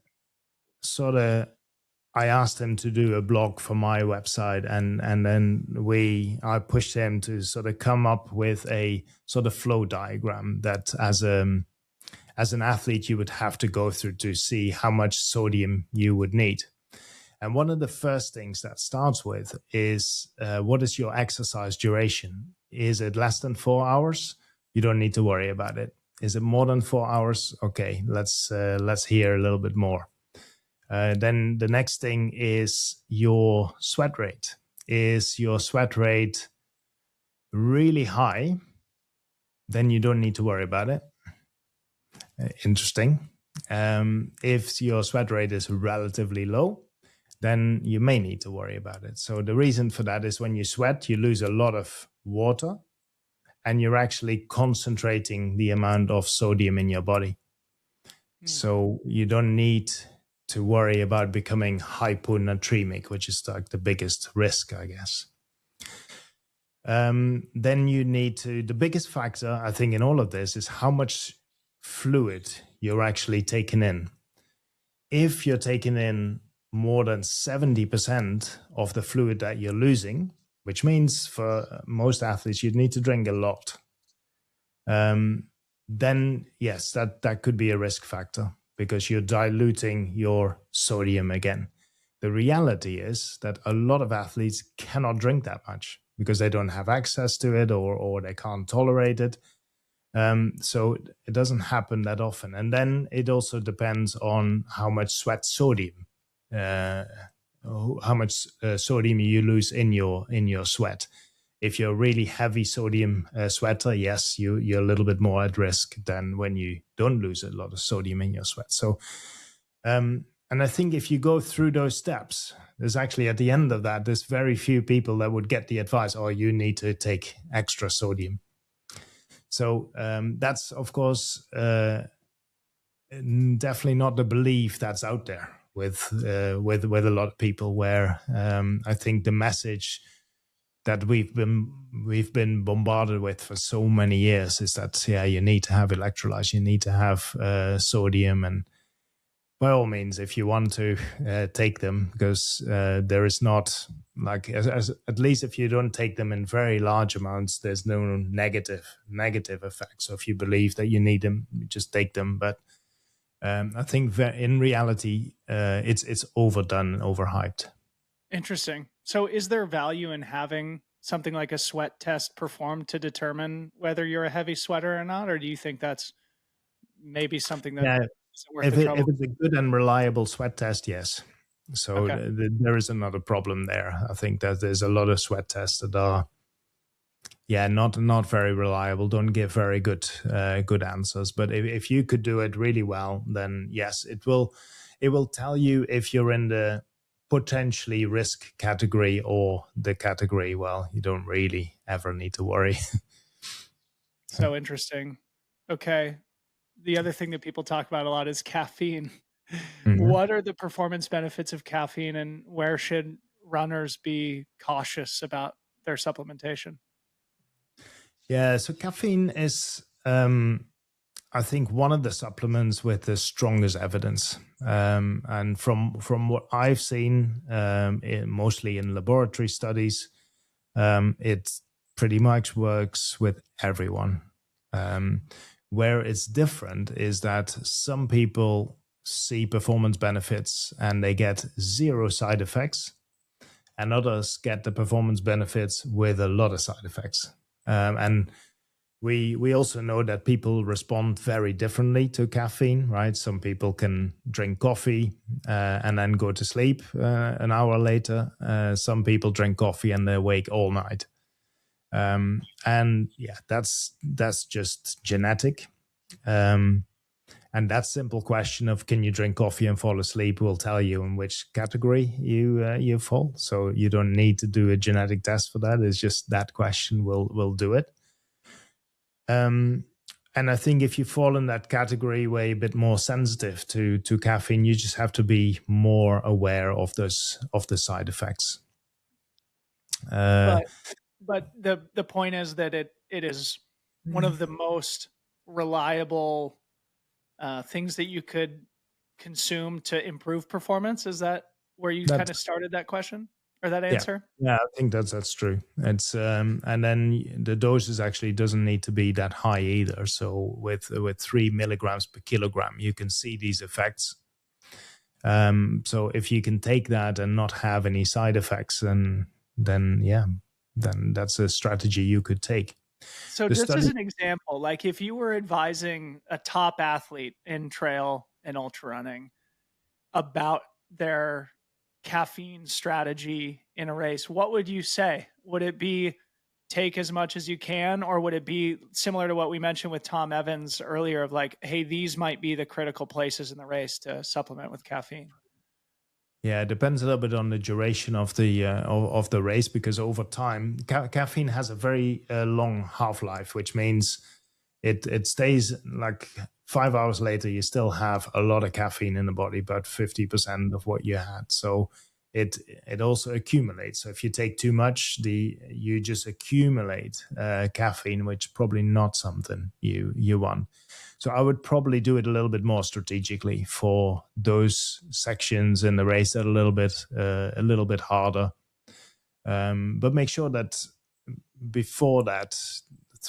sort of, I asked him to do a blog for my website, and then I pushed him to sort of come up with a sort of flow diagram that as an athlete you would have to go through to see how much sodium you would need. And one of the first things that starts with is what is your exercise duration? Is it less than 4 hours? You don't need to worry about it. Is it more than 4 hours? Okay, let's hear a little bit more. Then the next thing is your sweat rate. Is your sweat rate really high? Then you don't need to worry about it. Interesting. If your sweat rate is relatively low, then you may need to worry about it. So the reason for that is when you sweat, you lose a lot of water, and you're actually concentrating the amount of sodium in your body. So you don't need to worry about becoming hyponatremic, which is like the biggest risk, I guess. Then you need to, the biggest factor, I think, in all of this is how much fluid you're actually taking in. If you're taking in more than 70% of the fluid that you're losing, which means for most athletes, you'd need to drink a lot. Then yes, that could be a risk factor, because you're diluting your sodium again. The reality is that a lot of athletes cannot drink that much because they don't have access to it, or they can't tolerate it. So it doesn't happen that often. And then it also depends on how much sodium you lose in your sweat. If you're a really heavy sodium sweater, yes, you're a little bit more at risk than when you don't lose a lot of sodium in your sweat. So, and I think if you go through those steps, there's actually at the end of that, there's very few people that would get the advice, oh, you need to take extra sodium. So that's, of course, definitely not the belief that's out there with a lot of people, where I think the message that we've been bombarded with for so many years is that, yeah, you need to have electrolytes, you need to have sodium, and by all means, if you want to take them, because there is not, like, at least if you don't take them in very large amounts, there's no negative effect. So if you believe that you need them, you just take them. But I think in reality, it's overdone, overhyped. Interesting. So is there value in having something like a sweat test performed to determine whether you're a heavy sweater or not? Or do you think that's maybe something that isn't worth the trouble? If it's a good and reliable sweat test, yes. So okay. There is another problem there. I think that there's a lot of sweat tests that are, not very reliable, don't give very good answers. But if you could do it really well, then yes, it will tell you if you're in the potentially risk category or the category, well, you don't really ever need to worry. So interesting. Okay. The other thing that people talk about a lot is caffeine. Mm-hmm. What are the performance benefits of caffeine, and where should runners be cautious about their supplementation? Yeah, so caffeine is, I think, one of the supplements with the strongest evidence. And from what I've seen, mostly in laboratory studies, it pretty much works with everyone. Where it's different is that some people see performance benefits and they get zero side effects, and others get the performance benefits with a lot of side effects. And we also know that people respond very differently to caffeine, right? Some people can drink coffee and then go to sleep an hour later. Some people drink coffee and they're awake all night. And yeah, that's just genetic. And that simple question of can you drink coffee and fall asleep will tell you in which category you fall. So you don't need to do a genetic test for that. It's just that question will do it. And I think if you fall in that category where you're a bit more sensitive to caffeine, you just have to be more aware of the side effects. But the point is that it is one of the most reliable things that you could consume to improve performance. Is that where you kind of started that question or that answer? Yeah, I think that's true. It's and then the doses actually doesn't need to be that high either. So with 3 milligrams per kilogram, you can see these effects. So if you can take that and not have any side effects, then that's a strategy you could take. So just as an example, like if you were advising a top athlete in trail and ultra running about their caffeine strategy in a race, what would you say? Would it be take as much as you can, or would it be similar to what we mentioned with Tom Evans earlier of like, hey, these might be the critical places in the race to supplement with caffeine? Yeah, it depends a little bit on the duration of the race, because over time, caffeine has a very long half-life, which means it stays like 5 hours later. You still have a lot of caffeine in the body, about 50% of what you had. So it also accumulates. So if you take too much, you just accumulate caffeine, which is probably not something you want. So I would probably do it a little bit more strategically for those sections in the race that are a little bit harder. But make sure that before that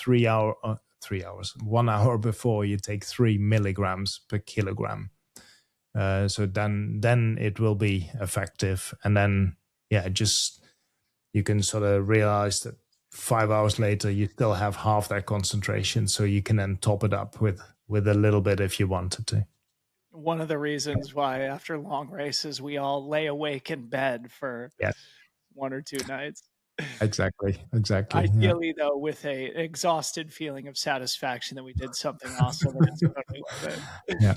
1 hour before, you take 3 milligrams per kilogram. So then it will be effective. And then, you can sort of realize that 5 hours later, you still have half that concentration. So you can then top it up with a little bit if you wanted to. One of the reasons why after long races, we all lay awake in bed for 1 or 2 nights. Exactly. Ideally, though, with an exhausted feeling of satisfaction that we did something awesome and it's totally worth it. Yeah.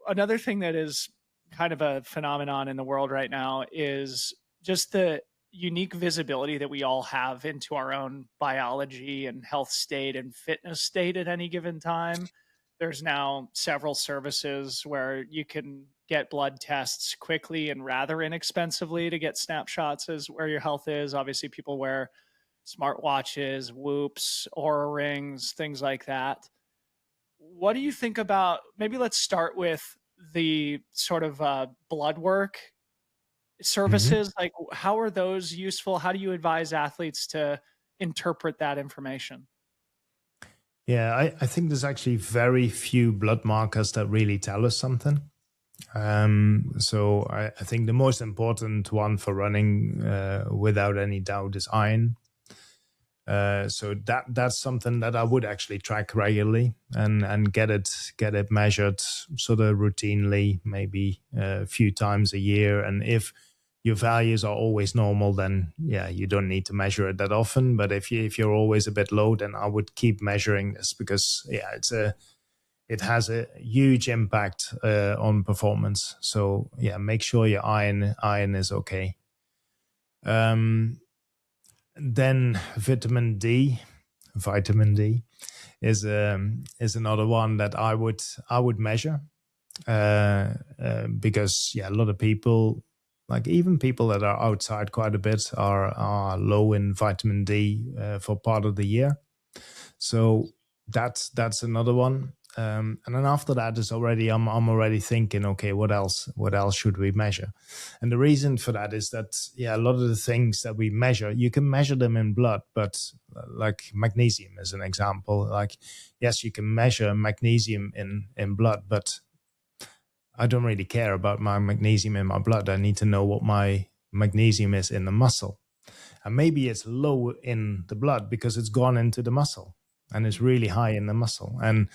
Another thing that is kind of a phenomenon in the world right now is just the unique visibility that we all have into our own biology and health state and fitness state at any given time. There's now several services where you can get blood tests quickly and rather inexpensively to get snapshots as where your health is. Obviously, people wear smartwatches, Whoops, Oura rings, things like that. What do you think about, maybe let's start with the sort of blood work services. Mm-hmm. Like, how are those useful? How do you advise athletes to interpret that information? Yeah, I think there's actually very few blood markers that really tell us something. So I think the most important one for running, without any doubt, is iron. So that's something that I would actually track regularly and get it measured sort of routinely, maybe a few times a year. And if your values are always normal, then you don't need to measure it that often. But if you're always a bit low, then I would keep measuring this, because it has a huge impact on performance. So yeah, make sure your iron is okay. Then vitamin D is another one that I would measure, because a lot of people, like even people that are outside quite a bit, are low in vitamin D for part of the year. So that's another one. And then after that is already I'm already thinking, okay, what else should we measure? And the reason for that is that a lot of the things that we measure, you can measure them in blood, but like magnesium as an example, like yes, you can measure magnesium in blood, but I don't really care about my magnesium in my blood. I need to know what my magnesium is in the muscle. And maybe it's low in the blood because it's gone into the muscle and it's really high in the muscle. And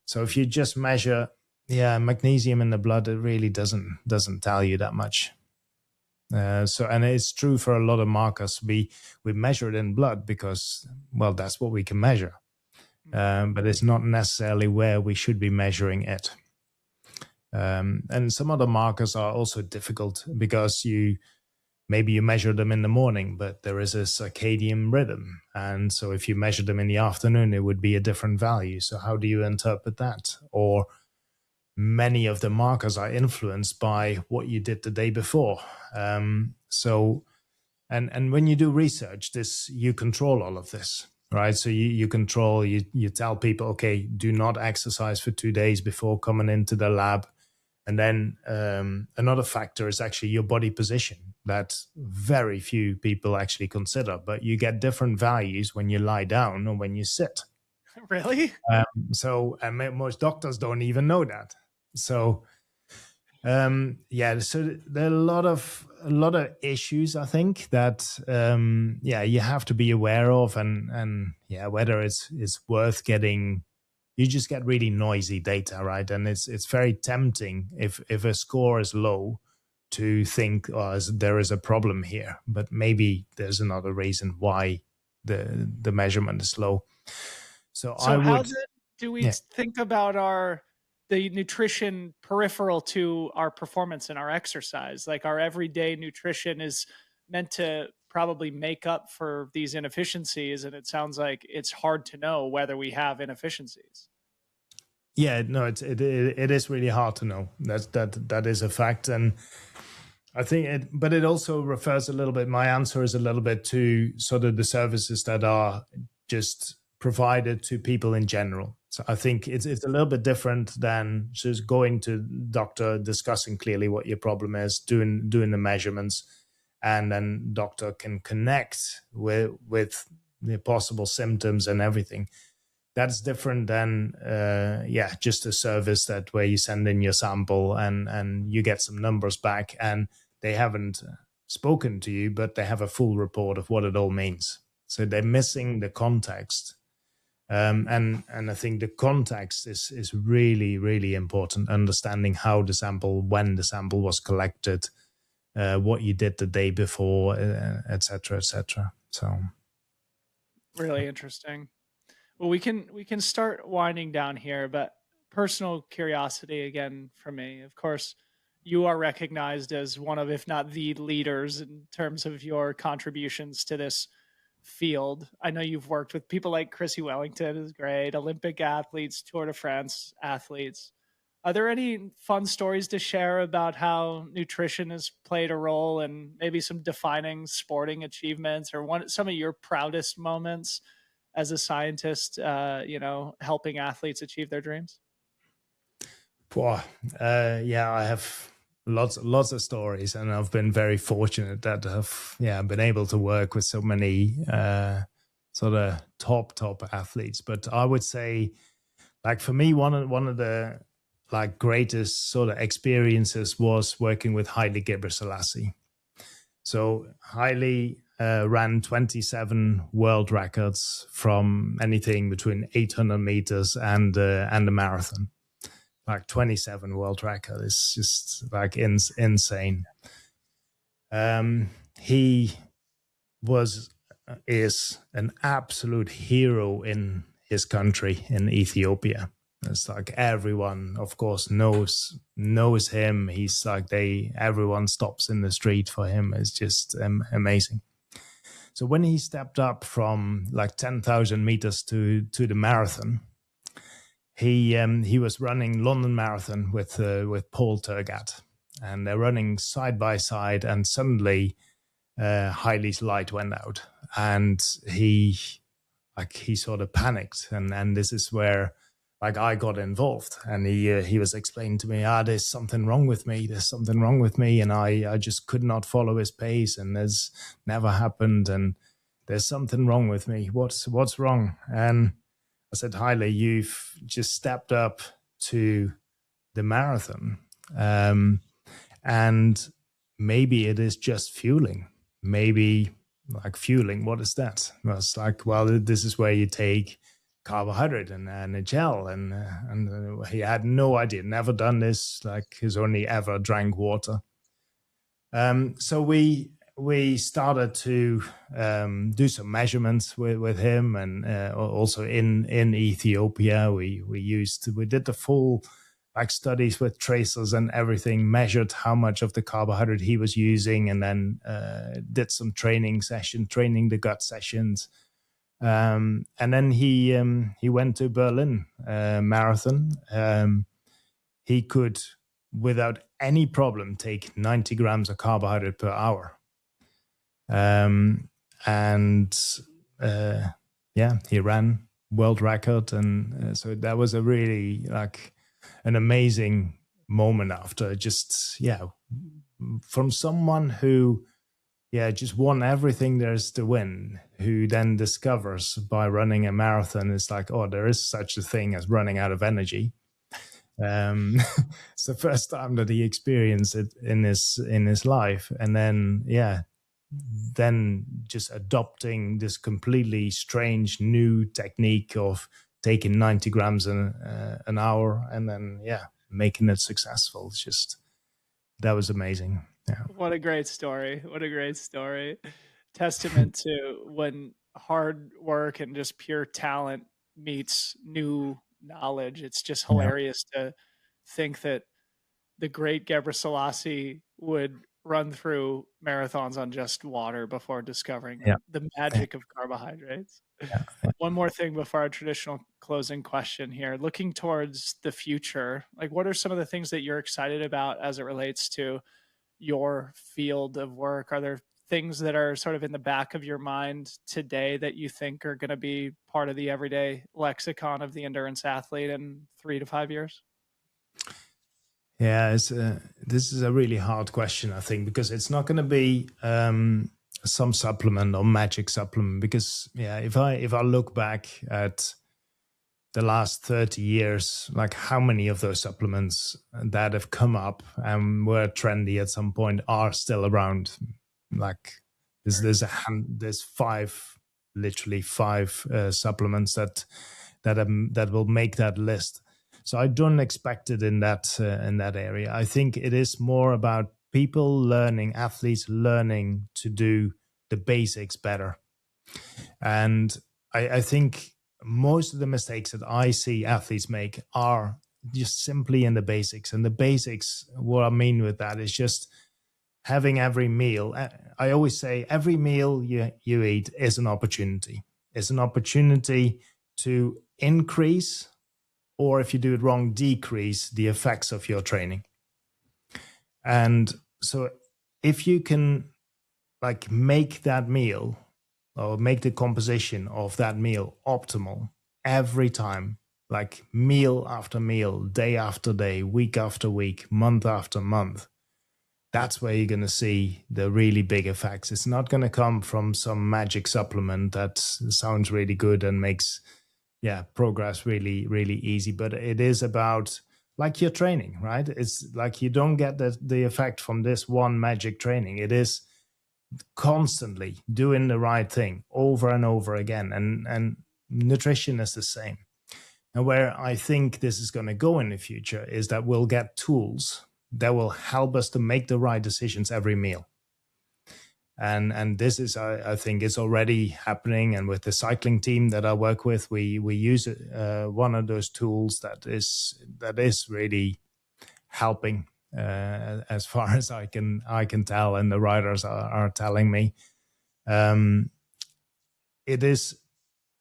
so if you just measure magnesium in the blood, it really doesn't tell you that much. And it's true for a lot of markers. We measure it in blood because, well, that's what we can measure. But it's not necessarily where we should be measuring it. And some other markers are also difficult because maybe you measure them in the morning, but there is a circadian rhythm. And so if you measure them in the afternoon, it would be a different value. So how do you interpret that? Or many of the markers are influenced by what you did the day before. And when you do research, you control all of this, right? So you control, you tell people, okay, do not exercise for 2 days before coming into the lab. And then another factor is actually your body position that very few people actually consider, but you get different values when you lie down or when you sit. Really? And most doctors don't even know that. So, so there are a lot of issues, I think, that you have to be aware of, and whether it's worth getting. You just get really noisy data, right? And it's very tempting if a score is low to think, oh, there is a problem here, but maybe there's another reason why the measurement is low. So do we think about the nutrition peripheral to our performance and our exercise? Like our everyday nutrition is meant to probably make up for these inefficiencies, and it sounds like it's hard to know whether we have inefficiencies. Yeah, no, it is really hard to know. That is a fact, and I think but it also refers a little bit. My answer is a little bit to sort of the services that are just provided to people in general. So I think it's a little bit different than just going to doctor, discussing clearly what your problem is, doing the measurements, and then doctor can connect with the possible symptoms and everything. That's different than just a service where you send in your sample and you get some numbers back, and they haven't spoken to you, but they have a full report of what it all means. So they're missing the context. And I think the context is really, really important. Understanding how when the sample was collected, what you did the day before, et cetera, et cetera. So really interesting. Well, we can start winding down here, but personal curiosity again for me. Of course, you are recognized as one of, if not the leaders in terms of your contributions to this field. I know you've worked with people like Chrissy Wellington, is great, Olympic athletes, Tour de France athletes. Are there any fun stories to share about how nutrition has played a role in maybe some defining sporting achievements, or some of your proudest moments as a scientist, helping athletes achieve their dreams? I have lots of stories, and I've been very fortunate that I've been able to work with so many sort of top athletes. But I would say, like for me, one of the like greatest sort of experiences was working with Haile Gebrselassie. So Haile ran 27 world records from anything between 800 meters and a marathon. Like 27 world record is just like insane. He is an absolute hero in his country, in Ethiopia. It's like everyone, of course, knows him. He's like everyone stops in the street for him. It's just amazing. So when he stepped up from like 10,000 meters to the marathon, he was running London Marathon with Paul Turgat, and they're running side by side, and suddenly Hailey's light went out, and he sort of panicked, and this is where like I got involved, and he was explaining to me, there's something wrong with me, and I just could not follow his pace, and this never happened, and there's something wrong with me. What's wrong? And I said, Hailey, you've just stepped up to the marathon, and maybe it is just fueling. Maybe like fueling, what is that? Well, it's like, well, this is where you take carbohydrate and a gel, and he had no idea, never done this, like he's only ever drank water. So we started to do some measurements with him, and also in Ethiopia we did the full like studies with tracers and everything, measured how much of the carbohydrate he was using, and then did some training the gut sessions. And then he went to Berlin Marathon. He could, without any problem, take 90 grams of carbohydrate per hour. He ran world record, and so that was a really like an amazing moment after just from someone who just won everything there's to win, who then discovers by running a marathon, it's like, oh, there is such a thing as running out of energy. It's the first time that he experienced it in his life, and then just adopting this completely strange new technique of taking 90 grams an hour, and then making it successful. It's just, that was amazing. Yeah. What a great story. Testament to when hard work and just pure talent meets new knowledge. It's just hilarious to think that the great Gebre Selassie would run through marathons on just water before discovering the magic of carbohydrates. One more thing before our traditional closing question here. Looking towards the future, like what are some of the things that you're excited about as it relates to your field of work? Are there things that are sort of in the back of your mind today that you think are going to be part of the everyday lexicon of the endurance athlete in 3 to 5 years? Yeah, this is a really hard question, I think, because it's not going to be some supplement or magic supplement. Because if I look back at the last 30 years, like how many of those supplements that have come up and were trendy at some point are still around? Like there's literally five supplements that will make that list. So I don't expect it in that area. I think it is more about athletes learning to do the basics better. And I think most of the mistakes that I see athletes make are just simply in the basics. And the basics, what I mean with that is just having every meal. I always say every meal you eat is an opportunity. It's an opportunity to increase, or if you do it wrong, decrease the effects of your training. And so if you can like make that meal or make the composition of that meal optimal every time, like meal after meal, day after day, week after week, month after month, that's where you're going to see the really big effects. It's not going to come from some magic supplement that sounds really good and makes progress really, really easy. But it is about like your training, right? It's like you don't get the effect from this one magic training. It is constantly doing the right thing over and over again. And nutrition is the same. And where I think this is going to go in the future is that we'll get tools that will help us to make the right decisions every meal. And this is, I think, it's already happening. And with the cycling team that I work with, we use one of those tools that is really helping, as far as I can tell, and the riders are telling me. It is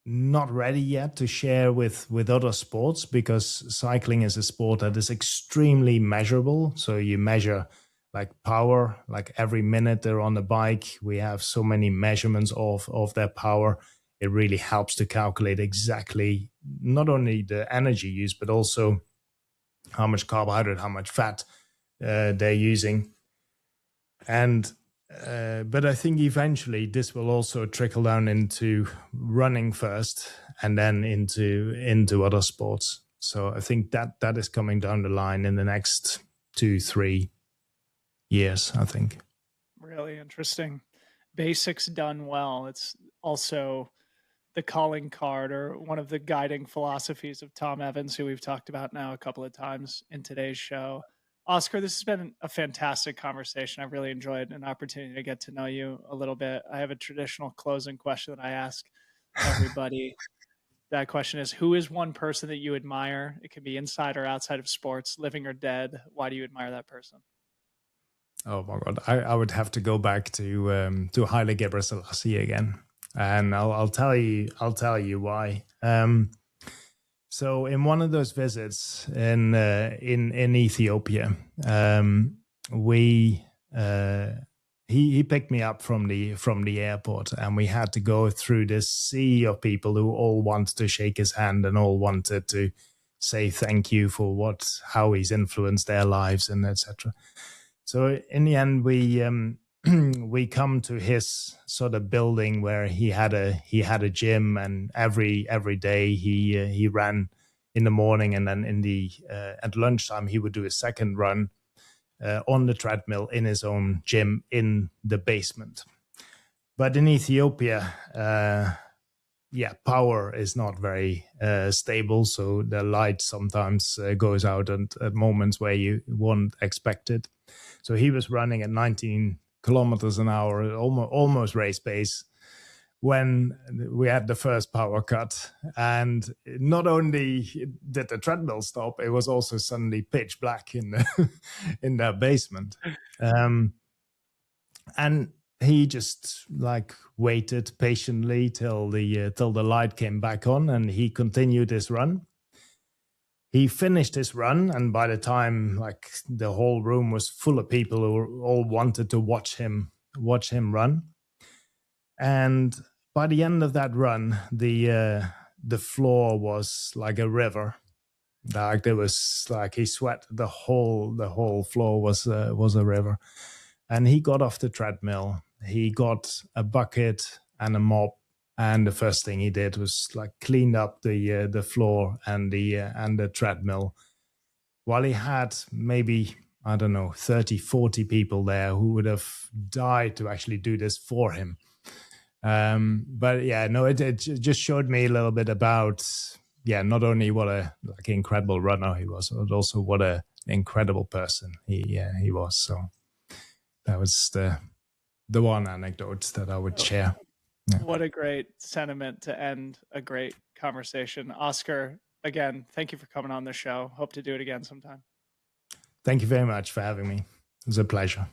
not ready yet to share with other sports, because cycling is a sport that is extremely measurable. So you measure like power, like every minute they're on the bike, we have so many measurements of their power. It really helps to calculate exactly not only the energy use, but also how much carbohydrate, how much fat they're using. And but I think eventually this will also trickle down into running first, and then into other sports. So I think that is coming down the line in the next 2-3 years, I think. Really interesting. Basics done well. It's also the calling card, or one of the guiding philosophies of Tom Evans, who we've talked about now a couple of times in today's show. Oscar, this has been a fantastic conversation. I've really enjoyed an opportunity to get to know you a little bit. I have a traditional closing question that I ask everybody. That question is, who is one person that you admire? It can be inside or outside of sports, living or dead. Why do you admire that person? Oh my God, I would have to go back to Haile Gebrselassie again, and I'll tell you why. So in one of those visits in Ethiopia, he picked me up from the airport, and we had to go through this sea of people who all wanted to shake his hand and all wanted to say thank you for how he's influenced their lives, and etc. So in the end, we come to his sort of building where he had a gym, and every day he ran in the morning, and then at lunchtime he would do a second run on the treadmill in his own gym in the basement. But in Ethiopia, power is not very stable, so the light sometimes goes out at moments where you won't expect it. So he was running at 19 kilometers an hour, almost race pace, when we had the first power cut. And not only did the treadmill stop, it was also suddenly pitch black in the basement. And he just waited patiently till the light came back on, and he continued his run. He finished his run, and by the time the whole room was full of people who all wanted to watch him run. And by the end of that run, the floor was like a river. There was he sweat. The whole floor was a river. And he got off the treadmill. He got a bucket and a mop, and the first thing he did was cleaned up the floor and the treadmill. While he had maybe, I don't know, 30, 40 people there who would have died to actually do this for him. But yeah, no, it just showed me a little bit about, not only what a incredible runner he was, but also what an incredible person he was. So that was the one anecdote that I would share. Yeah. What a great sentiment to end a great conversation. Oscar, again, thank you for coming on the show. Hope to do it again sometime. Thank you very much for having me. It was a pleasure.